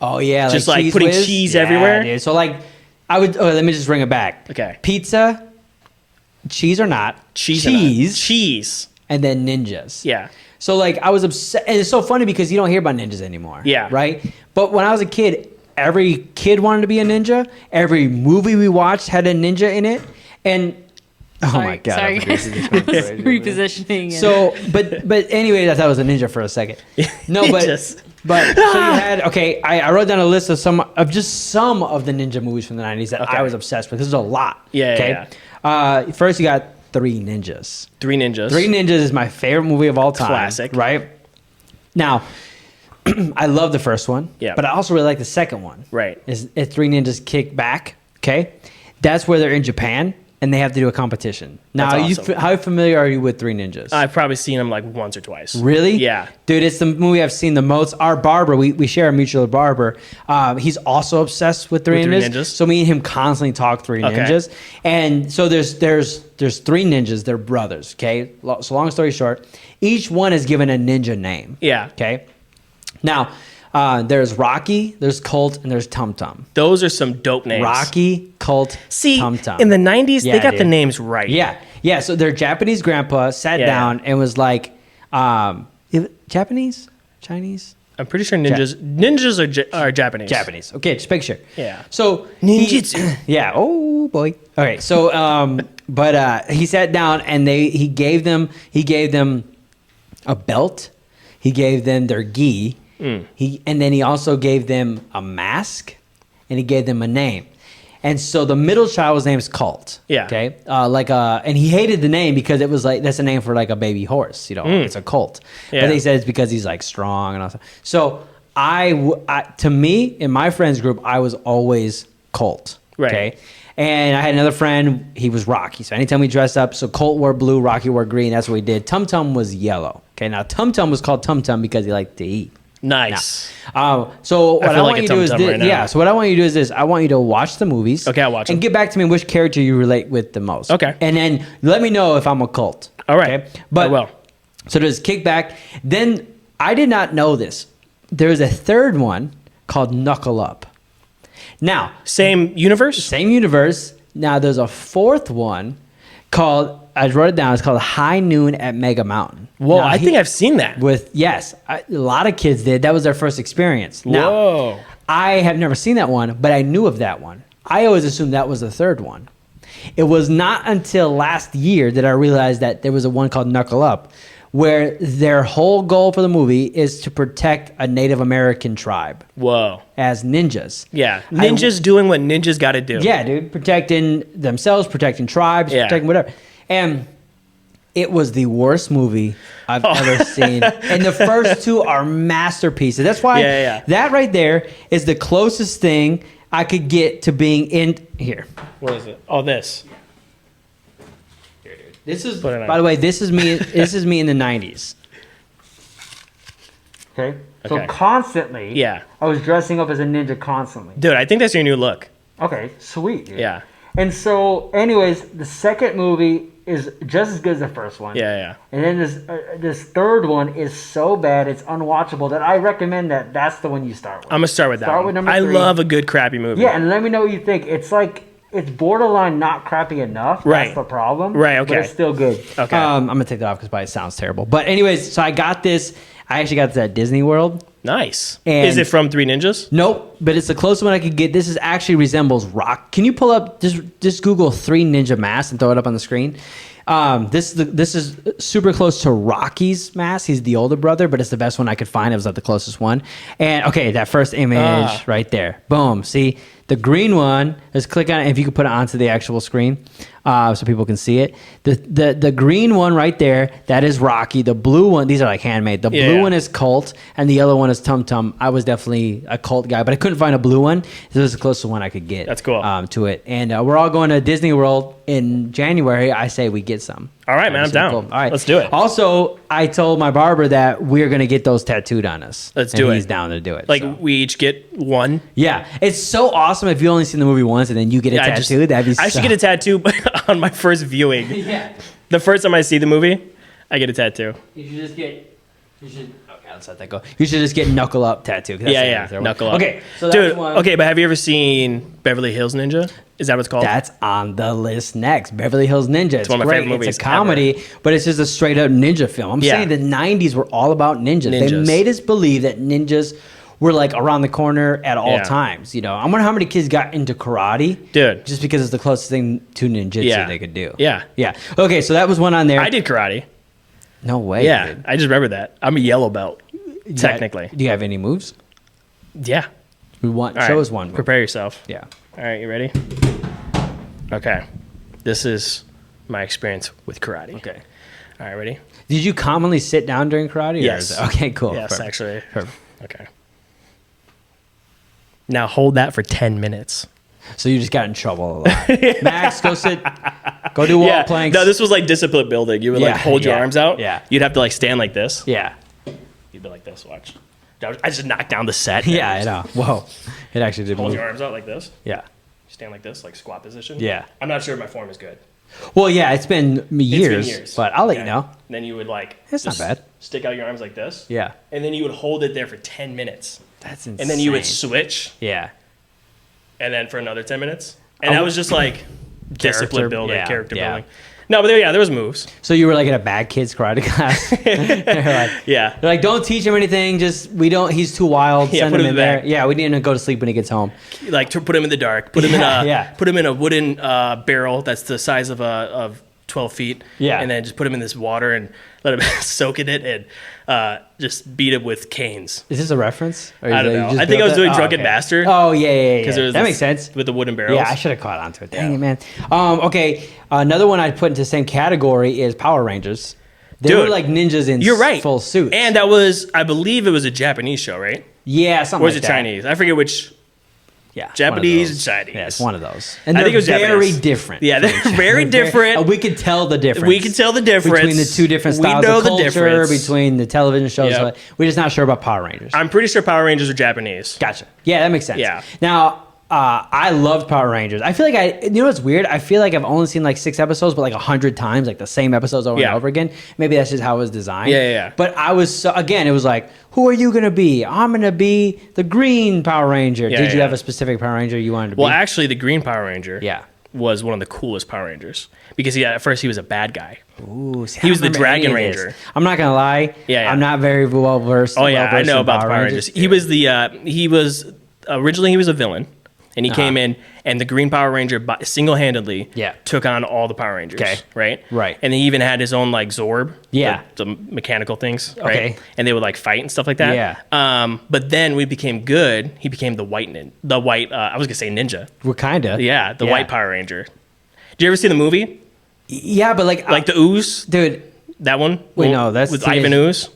Oh yeah, just like putting cheese everywhere. Dude. So like, I would. Let me just bring it back. Okay. Pizza, cheese or not, cheese, and then ninjas. Yeah. So like, I was upset, and it's so funny because you don't hear about ninjas anymore. Yeah. Right. But when I was a kid, every kid wanted to be a ninja. Every movie we watched had a ninja in it, and my god, sorry. Repositioning. So, but anyway, I thought it was a ninja for a second. No, but so you had I wrote down a list of some of the ninja movies from the 90s that I was obsessed with. This is a lot. Yeah. First, you got Three Ninjas. Three Ninjas is my favorite movie of all time. Classic. Right? Now, I love the first one. Yeah. But I also really like the second one. Right. It's Three Ninjas Kick Back. Okay? That's where they're in Japan, and they have to do a competition. Now, awesome. How familiar are you with Three Ninjas? I've probably seen them like once or twice. Really? Yeah. Dude, it's the movie I've seen the most. Our barber, we share a mutual barber. He's also obsessed with Three Ninjas. So me and him constantly talk Three Ninjas. And so there's three ninjas. They're brothers, okay? So long story short, each one is given a ninja name. Yeah. Okay? Now, there's Rocky, there's Colt, and there's Tum Tum. Those are some dope names. Rocky, Colt, Tum Tum. In the 90s, they got the names right. Yeah. So their Japanese grandpa sat down and was like, Japanese? Chinese? I'm pretty sure ninjas are Japanese. Japanese. Okay, just make sure. Yeah. So ninjutsu. Yeah. Oh boy. Okay. So but he sat down and he gave them a belt. He gave them their gi. And then he also gave them a mask, and he gave them a name. And so the middle child's name is Colt. Yeah. Okay. And he hated the name because it was like, that's a name for like a baby horse. It's a colt. Yeah. But they said it's because he's like strong and all that. So to me, in my friends group, I was always Colt. Right. Okay. And I had another friend, he was Rocky. So anytime we dressed up, so Colt wore blue, Rocky wore green. That's what we did. Tum Tum was yellow. Okay. Now Tum Tum was called Tum Tum because he liked to eat. Nice. So what I want you to do is this. So what I want you to do is this. I want you to watch the movies. Okay, I'll watch them. And get back to me which character you relate with the most. Okay. And then let me know if I'm a cult. All right. Okay? But, I will. So there's Kickback. Then I did not know this. There's a third one called Knuckle Up. Now. Same universe? Same universe. Now there's a fourth one called, I wrote it down, it's called High Noon at Mega Mountain. Whoa, now, I think I've seen that. A lot of kids did. That was their first experience. Now, whoa. I have never seen that one, but I knew of that one. I always assumed that was the third one. It was not until last year that I realized that there was a one called Knuckle Up, where their whole goal for the movie is to protect a Native American tribe. Whoa. As ninjas. Yeah. Ninjas doing what ninjas got to do. Yeah, dude. Protecting themselves, protecting tribes, protecting whatever. And it was the worst movie I've ever seen. And the first two are masterpieces. That's why that right there is the closest thing I could get to being in here. What is it? Oh, this. This is, by the way, this is me. This is me in the 90s. Okay. So constantly, I was dressing up as a ninja constantly. Dude, I think that's your new look. Okay, sweet. Dude. Yeah. And so, anyways, the second movie is just as good as the first one. Yeah. And then this third one is so bad it's unwatchable that I recommend that's the one you start with. I'm gonna start with that. Start with number 3. I love a good crappy movie. Yeah, and let me know what you think. It's like. It's borderline not crappy enough. Right. That's the problem. Right, okay. But it's still good. Okay. I'm going to take that off because it sounds terrible. But anyways, so I got this. I actually got this at Disney World. Nice. And is it from Three Ninjas? Nope, but it's the closest one I could get. This actually resembles Rock. Can you pull up, just Google Three Ninja Masks and throw it up on the screen? This is super close to Rocky's mask. He's the older brother, but it's the best one I could find. It was like the closest one. And okay, that first image right there. Boom. See, the green one, let's click on it. If you could put it onto the actual screen so people can see it. The green one right there, that is Rocky. The blue one, these are like handmade. The blue one is Colt, and the yellow one is Tum Tum. I was definitely a Colt guy, but I couldn't find a blue one. This was the closest one I could get. That's cool. To it. And we're all going to Disney World in January. I say we get some. All right, man, I'm down. Cool. All right, let's do it. Also, I told my barber that we're gonna get those tattooed on us. Let's do it. He's down to do it. Like we each get one. Yeah, it's so awesome if you only seen the movie once and then you get a tattoo. I should get a tattoo on my first viewing. Yeah. The first time I see the movie, I get a tattoo. You should just get. Okay, let's let that go. You should just get Knuckle Up tattoo. Knuckle Up. Okay, so dude. Okay, but have you ever seen Beverly Hills Ninja? Is that what it's called? That's on the list next. Beverly Hills Ninja. It's one of my favorite movies. It's a comedy, but it's just a straight up ninja film. I'm saying the 90s were all about ninjas. They made us believe that ninjas were like around the corner at all times. You know, I wonder how many kids got into karate, dude, just because it's the closest thing to ninjutsu they could do. Yeah. Okay, so that was one on there. I did karate. No way. Yeah, dude. I just remember that. I'm a yellow belt, technically. Do you have any moves? Yeah. Show us one move. Prepare yourself. Yeah. All right, you ready? Okay. This is my experience with karate. Okay. All right, ready? Did you commonly sit down during karate? Yes. Okay, cool. Yes, Perfect. actually. Okay. Now hold that for 10 minutes. So you just got in trouble a lot. Max, go sit. Go do wall planks. No, this was like discipline building. You would like hold your arms out. Yeah. You'd have to like stand like this. Yeah. You'd be like this. Watch. I just knocked down the set. Yeah, I know. Whoa. It actually did Hold move. your arms out like this. Yeah. Stand like this, like squat position. Yeah. I'm not sure if my form is good. Well, yeah, it's been years. But I'll let you know. And then you would like. It's not bad. Stick out your arms like this. Yeah. And then you would hold it there for 10 minutes. That's insane. And then you would switch. Yeah. And then for another 10 minutes. And that was just like discipline building, character building. No, but there was moves. So you were like in a bad kid's karate class. They're like, don't teach him anything. He's too wild. Send him in there. Yeah, we need him to go to sleep when he gets home. Like to put him in the dark. Put him in a wooden barrel that's the size of 12 feet. Yeah. And then just put him in this water and let him soak in it and just beat him with canes. Is this a reference? Or I don't know. I think I was doing Drunken Master. Oh, yeah. That makes sense. With the wooden barrels. Yeah, I should have caught on to it. Dang it, man. Okay, another one I'd put into the same category is Power Rangers. They were like ninjas in full suits. And that was, I believe it was a Japanese show, right? Yeah, something like that. Or was it Chinese? I forget which. Yeah, Japanese and Chinese. Yeah, it's one of those. And I think it was very Japanese. Different. Yeah, they're very different. We could tell the difference. Between the two different styles of culture, between the television shows. Yep. We're just not sure about Power Rangers. I'm pretty sure Power Rangers are Japanese. Gotcha. Yeah, that makes sense. Yeah. Now, I loved Power Rangers. I feel like you know what's weird? I feel like I've only seen like 6 episodes, but like 100 times, like the same episodes over and over again. Maybe that's just how it was designed. Yeah. But I was again, it was like, who are you gonna be? I'm gonna be the Green Power Ranger. Did you have a specific Power Ranger you wanted to be? Well, actually, the Green Power Ranger. Was one of the coolest Power Rangers because at first he was a bad guy. Ooh, see, he was the Dragon Ranger. I'm not gonna lie. I'm not very well versed. Oh yeah, I know about the Power Rangers. He was originally he was a villain. and he came in, and the Green Power Ranger single-handedly took on all the Power Rangers. Okay. Right. And he even had his own like Zorb. Yeah. The mechanical things. Right. Okay. And they would like fight and stuff like that. Yeah. But then we became good. He became the white. I was gonna say ninja. Well, kinda. Yeah. The white Power Ranger. Did you ever see the movie? Yeah, but like the Ooze, dude. That one. Wait, no, that's with Ivan Ooze.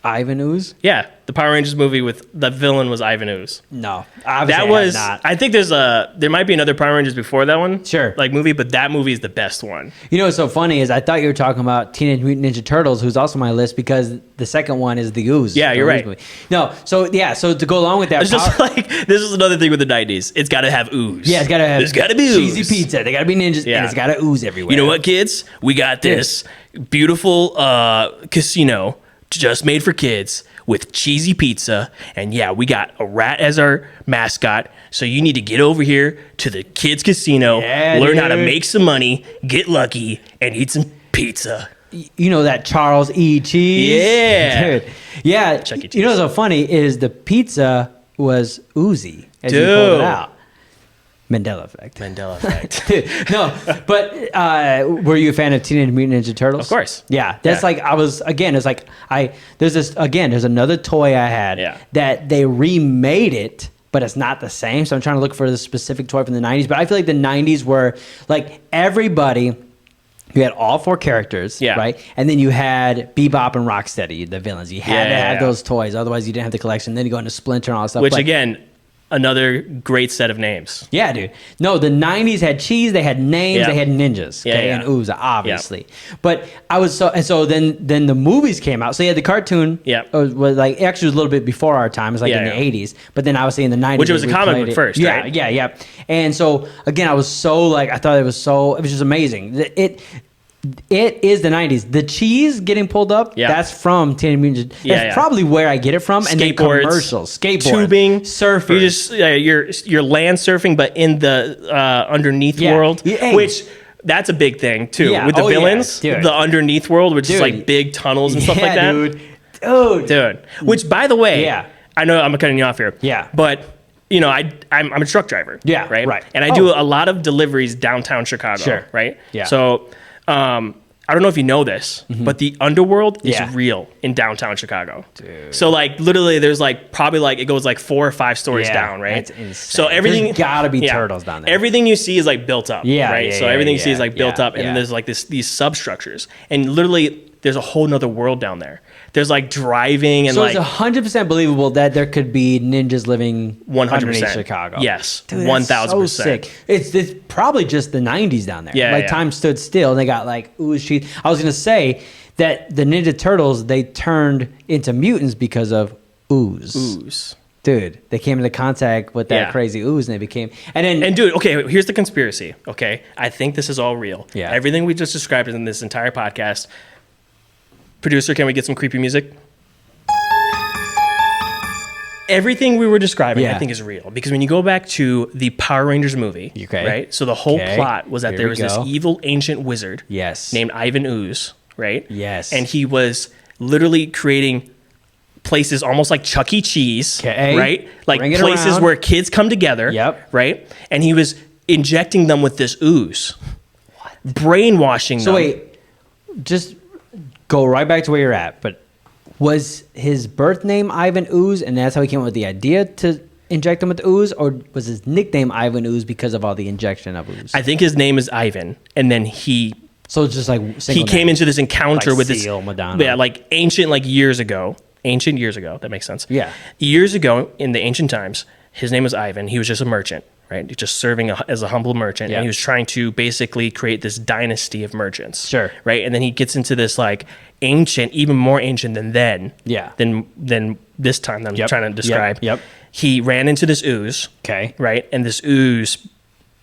Ivan Ooze? Yeah, the Power Rangers movie with the villain was Ivan Ooze. No, that was. I think there might be another Power Rangers before that one. Sure, like movie, but that movie is the best one. You know what's so funny is I thought you were talking about Teenage Mutant Ninja Turtles, who's also on my list because the second one is the Ooze. Yeah, you're right. Movie. No, so to go along with that, it's just like this is another thing with the '90s. It's got to have ooze. Yeah, it's got to have. There's got to be ooze. Cheesy pizza. They got to be ninjas, and it's got to ooze everywhere. You know what, kids? We got this beautiful casino just made for kids with cheesy pizza, and we got a rat as our mascot, so you need to get over here to the kids casino, learn how to make some money, get lucky, and eat some pizza. You know that Charles E. Cheese? Yeah. Dude. Yeah. Chuck E. Cheese. You know what's so funny is the pizza was oozy as you pulled it out. Mandela effect. No, but were you a fan of Teenage Mutant Ninja Turtles? Of course. Yeah, that's like there's another toy I had that they remade it, but it's not the same. So I'm trying to look for the specific toy from the 90s. But I feel like the 90s were like everybody. You had all 4 characters, right? And then you had Bebop and Rocksteady, the villains. You had to have those toys, otherwise you didn't have the collection. Then you go into Splinter and all that stuff. Which again, another great set of names. Yeah, dude. No, the 90s had cheese, they had names, they had ninjas, and ooze, obviously. But I was so then the movies came out. So you had the cartoon. Yeah. Was like actually was a little bit before our time. It was like in the 80s. But then obviously in the 90s. Which was a comic book first, right? Yeah. And so again, I was so like I thought it was just amazing. It is the 90s. The cheese getting pulled up, that's from Teenage Mutant Ninja. That's probably where I get it from. And then commercials, skateboard, tubing, surfing. You're land surfing, but in the underneath world, which that's a big thing too. With the villains, the underneath world, which is like big tunnels and stuff like that. Dude. Which, by the way, I know I'm cutting you off here. Yeah. But you know, I'm a truck driver. Yeah. Right. And I do a lot of deliveries downtown Chicago. Sure. Right. Yeah. So. I don't know if you know this, but the underworld is real in downtown Chicago. Dude. So like literally there's like probably like it goes like 4 or 5 stories down, right? That's insane. So everything there's gotta be turtles down there. Everything you see is like built up. Right. So everything you see is like built up, and then there's like these substructures. And literally there's a whole nother world down there. There's like driving and it's 100% believable that there could be ninjas living 100% Chicago. Yes, 1,000%. So sick. It's probably just the 90s down there. Yeah, time stood still. And they got like ooze cheese. I was gonna say that the Ninja Turtles they turned into mutants because of ooze. Dude, they came into contact with that crazy ooze and they became and dude, okay, here's the conspiracy. Okay, I think this is all real. Yeah, everything we just described in this entire podcast. Producer, can we get some creepy music? Everything we were describing, I think, is real. Because when you go back to the Power Rangers movie, right? So the whole plot was that there was this evil ancient wizard named Ivan Ooze, right? Yes. And he was literally creating places almost like Chuck E. Cheese, right? Like places where kids come together, right? And he was injecting them with this ooze. What? Brainwashing them. So wait, just... go right back to where you're at, but was his birth name Ivan Ooze, and that's how he came up with the idea to inject him with ooze, or was his nickname Ivan Ooze because of all the injection of ooze? I think his name is Ivan, and then so it's just like he came into this encounter like with this Madonna. Like ancient years ago. That makes sense. Yeah, years ago in the ancient times, his name was Ivan. He was just a merchant. Right, just serving as a humble merchant, and he was trying to basically create this dynasty of merchants. Sure, right, and then he gets into this like ancient, even more ancient than than this time that I'm trying to describe. He ran into this ooze. Okay, right, and this ooze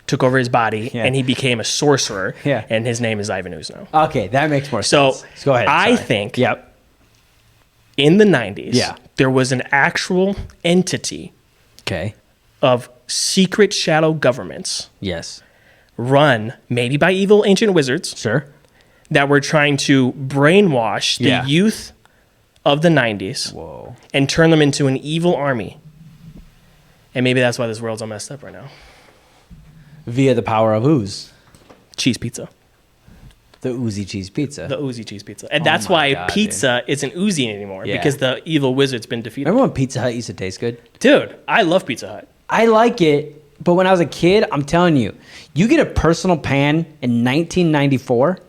took over his body, and he became a sorcerer. Yeah, and his name is Ivan Ooze now. Okay, that makes more sense. So go ahead. I think. In the 90s, there was an actual entity. Okay. Of secret shadow governments. Yes. Run maybe by evil ancient wizards. Sure. That were trying to brainwash the youth of the 90s. Whoa. And turn them into an evil army. And maybe that's why this world's all messed up right now. via the power of ooze. Cheese pizza. The oozy cheese pizza. The oozy cheese pizza. And that's why pizza isn't oozy anymore, because the evil wizard's been defeated. Remember when Pizza Hut used to taste good? Dude, I love Pizza Hut. I like it, but when I was a kid, I'm telling you, you get a personal pan in 1994,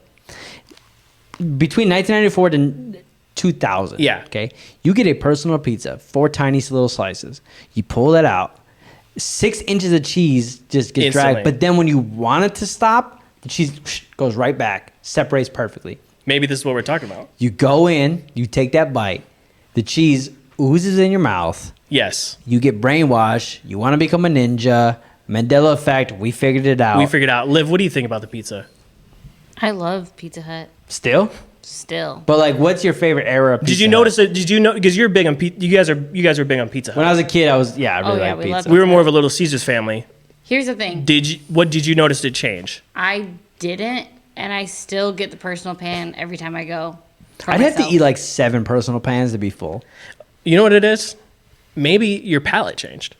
between 1994 to 2000. Yeah. Okay. You get a personal pizza, 4 tiny little slices. You pull that out. 6 inches of cheese just gets dragged. But then when you want it to stop, the cheese goes right back, separates perfectly. Maybe this is what we're talking about. You go in, you take that bite, the cheese oozes in your mouth. Yes. You get brainwashed. You want to become a ninja. Mandela effect. We figured it out. Liv, what do you think about the pizza? I love Pizza Hut. Still. But like, what's your favorite era of Pizza Did you notice it? Did you know? Because you're big on pizza. You guys are big on Pizza Hut. When I was a kid, I really liked pizza. We were more of a Little Caesars family. Here's the thing. What did you notice to change? I didn't, and I still get the personal pan every time I go. I'd have to eat like 7 personal pans to be full. You know what it is? Maybe your palate changed.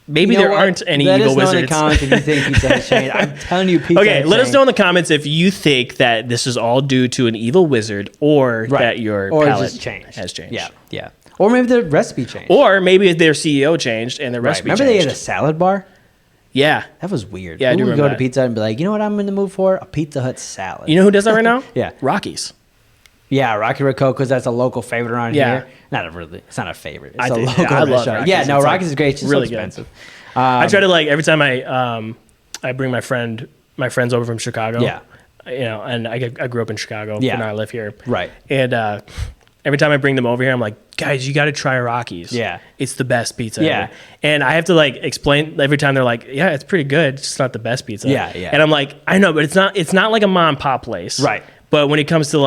Maybe there aren't any evil wizards. Let us know in the comments if you think pizza has changed. I'm telling you, pizza has let us know in the comments if you think that this is all due to an evil wizard that your palate has changed. Yeah. Or maybe the recipe changed. Or maybe their CEO changed and the recipe changed. Remember they had a salad bar? Yeah. That was weird. Yeah, I do remember go to Pizza Hut and be like, you know what I'm in the mood for? A Pizza Hut salad. You know who does that right now? Yeah. Rockies. Yeah, Rocky Rococo, because that's a local favorite around here. It's not a favorite. It's a local restaurant. Yeah, no, Rockies is great. It's just really so expensive. I try to every time I bring my friends over from Chicago. Yeah. And I grew up in Chicago. Yeah. Now I live here. Right. And every time I bring them over here, I'm like, guys, you got to try Rockies. Yeah. It's the best pizza ever. And I have to explain every time. They're like, yeah, it's pretty good. It's just not the best pizza. Yeah. And I'm like, I know, but it's not like a mom and pop place. Right. But when it comes to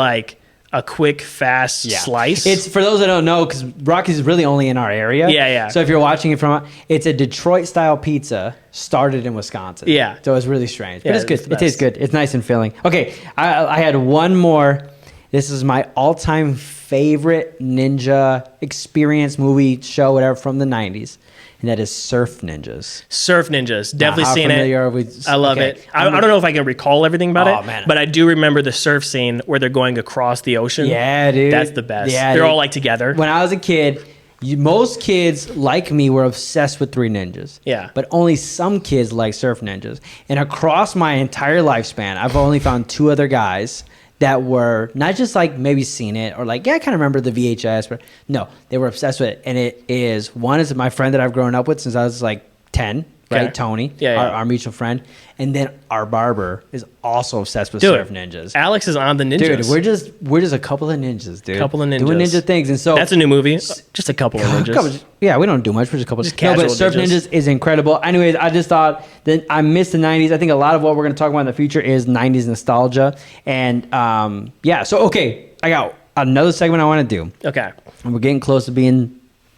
a quick, fast slice. It's for those that don't know, because Rockies is really only in our area. Yeah. So if you're watching it it's a Detroit-style pizza started in Wisconsin. Yeah. So it's really strange. But it's good. It tastes good. It's nice and filling. Okay, I had one more. This is my all-time favorite ninja experience, movie, show, whatever, from the 90s. And that is Surf Ninjas. Surf Ninjas. Definitely seen it. I love it. I don't know if I can recall everything about it, man. But I do remember the surf scene where they're going across the ocean. Yeah, dude. That's the best. Yeah, they're all together. When I was a kid, most kids like me were obsessed with Three Ninjas. Yeah. But only some kids like Surf Ninjas. And across my entire lifespan, I've only found 2 other guys that were not just maybe seen it or I kind of remember the VHS, but no, they were obsessed with it. And one is my friend that I've grown up with since I was 10, right? Okay. Tony, our mutual friend. And then our barber is also obsessed with Surf Ninjas. Alex is on the ninjas. Dude, we're just a couple of ninjas, dude. Couple of ninjas. Doing ninja things. And so that's a new movie. Just a couple of ninjas. We don't do much. We're just a couple of casual but Surf Ninjas is incredible. Anyways, I just thought that I missed the 90s. I think a lot of what we're going to talk about in the future is 90s nostalgia. And okay, I got another segment I want to do. Okay. And we're getting close to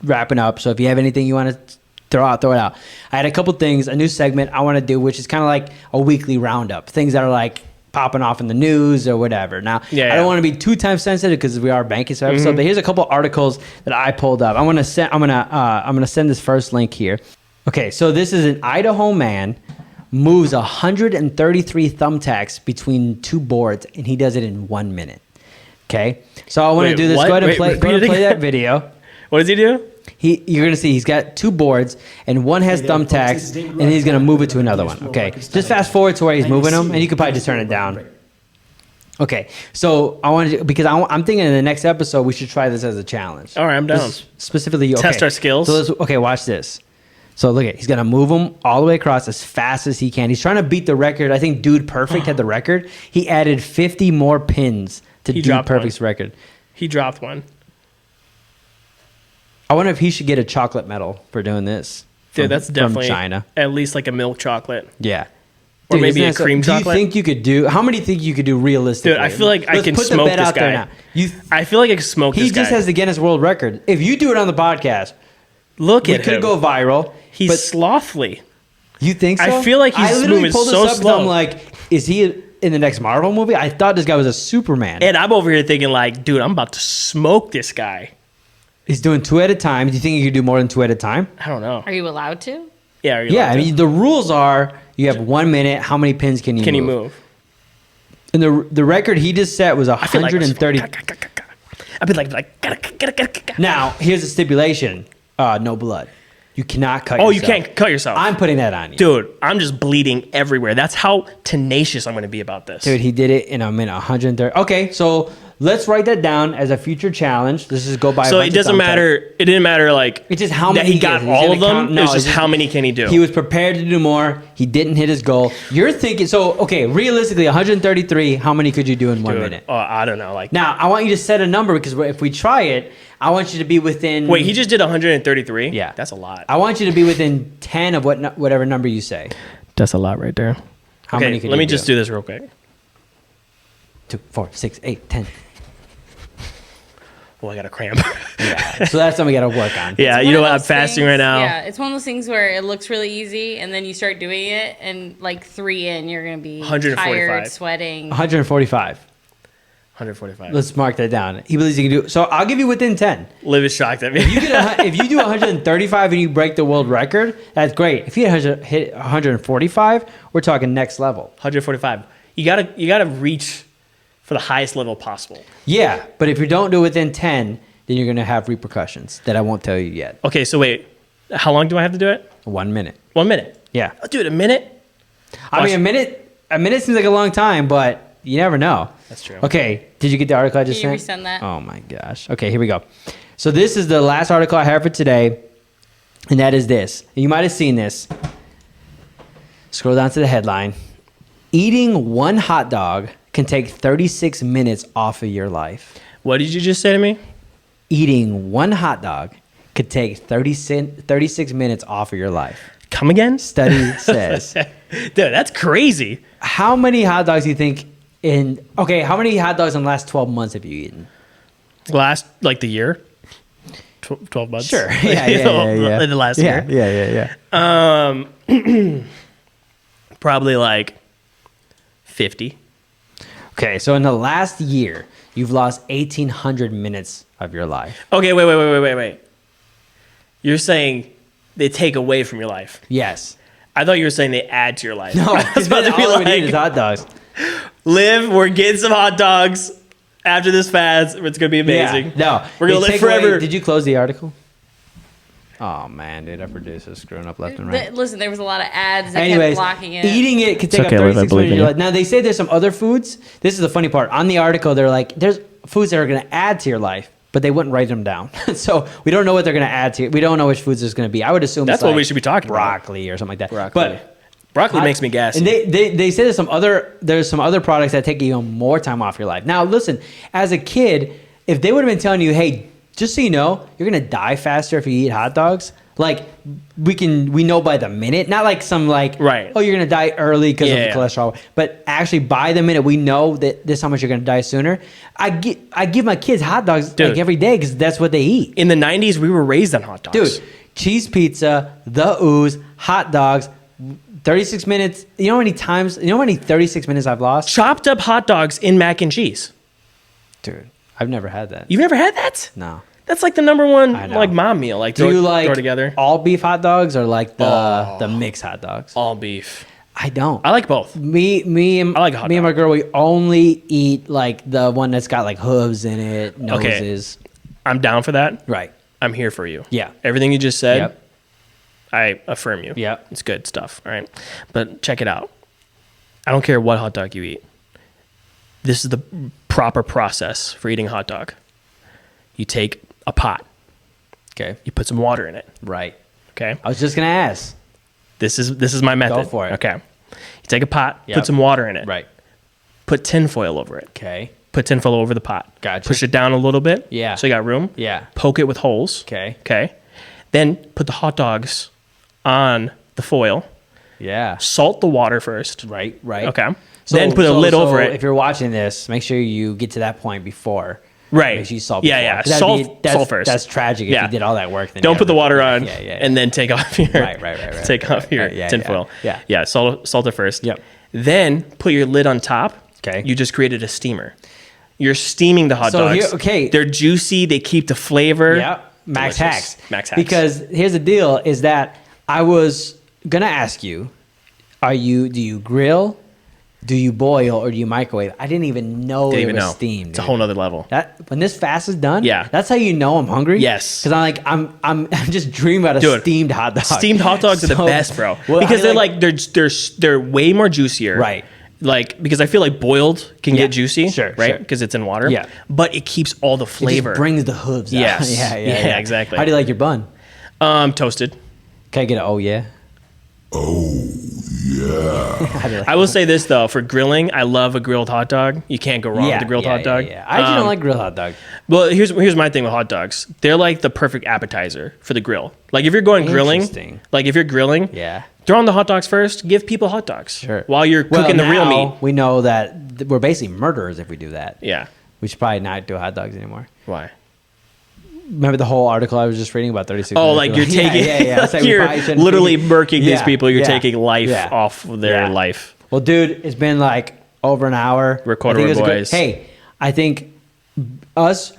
wrapping up. So if you have anything you want to throw it out. I had a couple things, a new segment I want to do, which is kind of like a weekly roundup. Things that are popping off in the news or whatever. Now, I don't want to be too time sensitive because we are banking episode, mm-hmm. But here's a couple articles that I pulled up. I'm gonna send this first link here. Okay, so this is an Idaho man moves 133 thumbtacks between 2 boards, and he does it in 1 minute. Okay, so I want to do this. What? Go ahead and play that video. What does he do? You're gonna see he's got 2 boards and one has thumbtacks, and he's gonna move it to another one. Okay, just fast forward to where he's moving them, and you could probably just turn it down. Okay, so I wanted to, because I'm thinking in the next episode we should try this as a challenge. All right, I'm down. Specifically, test our skills. So watch this. So look he's gonna move them all the way across as fast as he can. He's trying to beat the record. I think Dude Perfect had the record. He added 50 more pins to Dude Perfect's record. He dropped one. I wonder if he should get a chocolate medal for doing this. Dude, that's definitely from China. At least a milk chocolate. Yeah. Or maybe a cream chocolate. Do you think you could do? How many think you could do realistically? Dude, I feel like I can smoke this guy. I feel like I can smoke this guy. He just has the Guinness World Record. If you do it on the podcast, look at him. We could go viral. He's slothly. You think so? I feel like he's moving so slow. I'm like, is he in the next Marvel movie? I thought this guy was a Superman. And I'm over here thinking dude, I'm about to smoke this guy. He's doing 2 at a time. Do you think you could do more than 2 at a time? I don't know. Are you allowed to? Yeah. Yeah. I mean, the rules are you have 1 minute. How many pins can you move? Can you move? And the record he just set was 130. I'd be like. Now, here's a stipulation. No blood. You cannot cut yourself. Oh, you can't cut yourself. I'm putting that on you. Dude, I'm just bleeding everywhere. That's how tenacious I'm going to be about this. Dude, he did it in a minute, 130. Okay, so let's write that down as a future challenge. Let's just go by. So it doesn't matter. It didn't matter it's just how many he got all of them. No, it's just how many can he do? He was prepared to do more. He didn't hit his goal. You're thinking, so okay, realistically, 133. How many could you do in 1 minute? I don't know. Now, I want you to set a number because if we try it, I want you to be within. Wait, he just did 133. Yeah, that's a lot. I want you to be within 10 of whatever number you say. That's a lot right there. How many? Let me just do this real quick. 2, 4, 6, 8, 10. Oh, I got a cramp. Yeah, so that's something we got to work on. Yeah, you know what? I'm fasting right now. Yeah, it's one of those things where it looks really easy, and then you start doing it, and like 3 in, you're gonna be tired, sweating. 145. 145. Let's mark that down. He believes he can do. So I'll give you within 10. Liv is shocked at me. If you do 135 and you break the world record, that's great. If you hit 145, we're talking next level. 145. You gotta reach for the highest level possible. Yeah, but if you don't do it within 10, then you're gonna have repercussions that I won't tell you yet. Okay, so wait, how long do I have to do it? 1 minute. 1 minute. Yeah. Oh, dude, a minute? I mean, a minute seems like a long time, but you never know. That's true. Okay, did you get the article I just sent? Can you resend that? Oh my gosh. Okay, here we go. So this is the last article I have for today, and that is this. You might have seen this. Scroll down to the headline. Eating one hot dog can take 36 minutes off of your life. What did you just say to me? Eating one hot dog could take 36 minutes off of your life. Come again? Study says. Dude, that's crazy. How many hot dogs do you think how many hot dogs in the last 12 months have you eaten? Last, like the year? 12 months? Sure. Yeah. In the last year? Yeah. Probably like 50. Okay, so in the last year, you've lost 1,800 minutes of your life. Okay, wait. You're saying they take away from your life? Yes. I thought you were saying they add to your life. No, I was about to be like, is hot dogs. Liv, we're getting some hot dogs after this fast. It's going to be amazing. Yeah, no. We're going to live forever. Did you close the article? Oh, man, dude, our producer's screwing up left and right. Listen, there was a lot of ads that kept blocking it. Eating it could take up 36 minutes of your life. Now, they say there's some other foods. This is the funny part. On the article, they're like, there's foods that are going to add to your life, but they wouldn't write them down. So we don't know what they're going to add to it. We don't know which foods there's going to be. I would assume that's what we should be talking about. Broccoli or something like that. Broccoli. But broccoli makes me gassy. And they say there's some other products that take even more time off your life. Now, listen, as a kid, if they would have been telling you, hey, just so you know, you're going to die faster if you eat hot dogs. Like we know by the minute, not like some right. Oh, you're gonna die early because of the cholesterol, but actually by the minute we know that this is how much you're gonna die sooner. I give my kids hot dogs like every day because that's what they eat. In the 90s, we were raised on hot dogs. Dude, cheese pizza, the ooze, hot dogs, 36 minutes. You know how many 36 minutes I've lost? Chopped up hot dogs in mac and cheese. Dude, I've never had that. You've never had that? No. That's like the number one mom meal. Like do you throw together all beef hot dogs or like the mixed hot dogs? All beef. I don't. I like both. Me and my girl, we only eat like the one that's got like hooves in it, noses. Okay. I'm down for that. Right. I'm here for you. Yeah. Everything you just said, I affirm you. Yeah. It's good stuff. All right. But check it out. I don't care what hot dog you eat. This is the proper process for eating a hot dog. You take a pot. Okay. You put some water in it. Right. Okay. I was just gonna ask. This is my method. Go for it. Okay. You take a pot, put some water in it. Right. Put tinfoil over it. Okay. Put tinfoil over the pot. Gotcha. Push it down a little bit. Yeah. So you got room. Yeah. Poke it with holes. Okay. Okay. Then put the hot dogs on the foil. Yeah. Salt the water first. Right. Okay. Then put a lid over it. If you're watching this, make sure you get to that point before. Right. Make sure you salt. Yeah. Salt first. That's tragic if you did all that work. Then don't put the water on and then take off your take off your tinfoil. Yeah. Salt it first. Yep. Then put your lid on top. Okay. You just created a steamer. You're steaming the hot dogs. They're juicy. They keep the flavor. Yeah. Max hacks. Max hacks. Because here's the deal: is that I was gonna ask you, do you grill, do you boil, or do you microwave? I didn't even know it was steamed. It's a whole nother level. When this fast is done, yeah, that's how you know I'm hungry. Yes, because I'm just dreaming about a steamed hot dog. Steamed hot dogs are the best, bro. Because they're way more juicier, right? Like, because I feel like boiled can get juicy, right? Because it's in water. Yeah, but it keeps all the flavor. It just brings the hooves out. Yes. Yeah, exactly. How do you like your bun? Toasted. Can I get an oh yeah? Oh yeah. I will say this though, for grilling, I love a grilled hot dog. You can't go wrong with a grilled hot dog. Yeah. I actually don't like grilled hot dog. Well, here's my thing with hot dogs. They're like the perfect appetizer for the grill. Like if you're going grilling, throw on the hot dogs first. Give people hot dogs while you're cooking the real meat. We know that we're basically murderers if we do that. Yeah. We should probably not do hot dogs anymore. Why? Remember the whole article I was just reading about 36? Oh, like you're taking, like you're literally murking these people. You're taking life off their life. Well, dude, it's been like over an hour. Recorder boys. Hey, I think us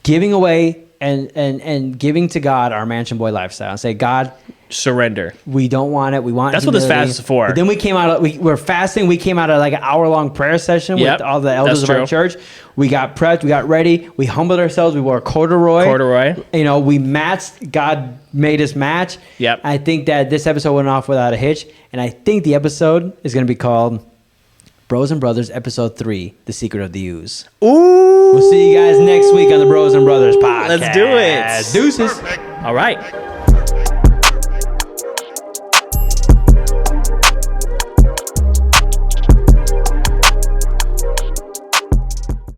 giving away and giving to God our mansion boy lifestyle and say, God, surrender. We don't want it. We want. That's humility. What this fast is for. But then we came out. We're fasting. We came out of like an hour-long prayer session with all the elders of our church. We got prepped. We got ready. We humbled ourselves. We wore corduroy. You know, we matched. God made us match. Yep. I think that this episode went off without a hitch, and I think the episode is going to be called Bros and Brothers, Episode 3, The Secret of the Ooze. Ooh. We'll see you guys next week on the Bros and Brothers podcast. Let's do it. Deuces. Perfect. All right.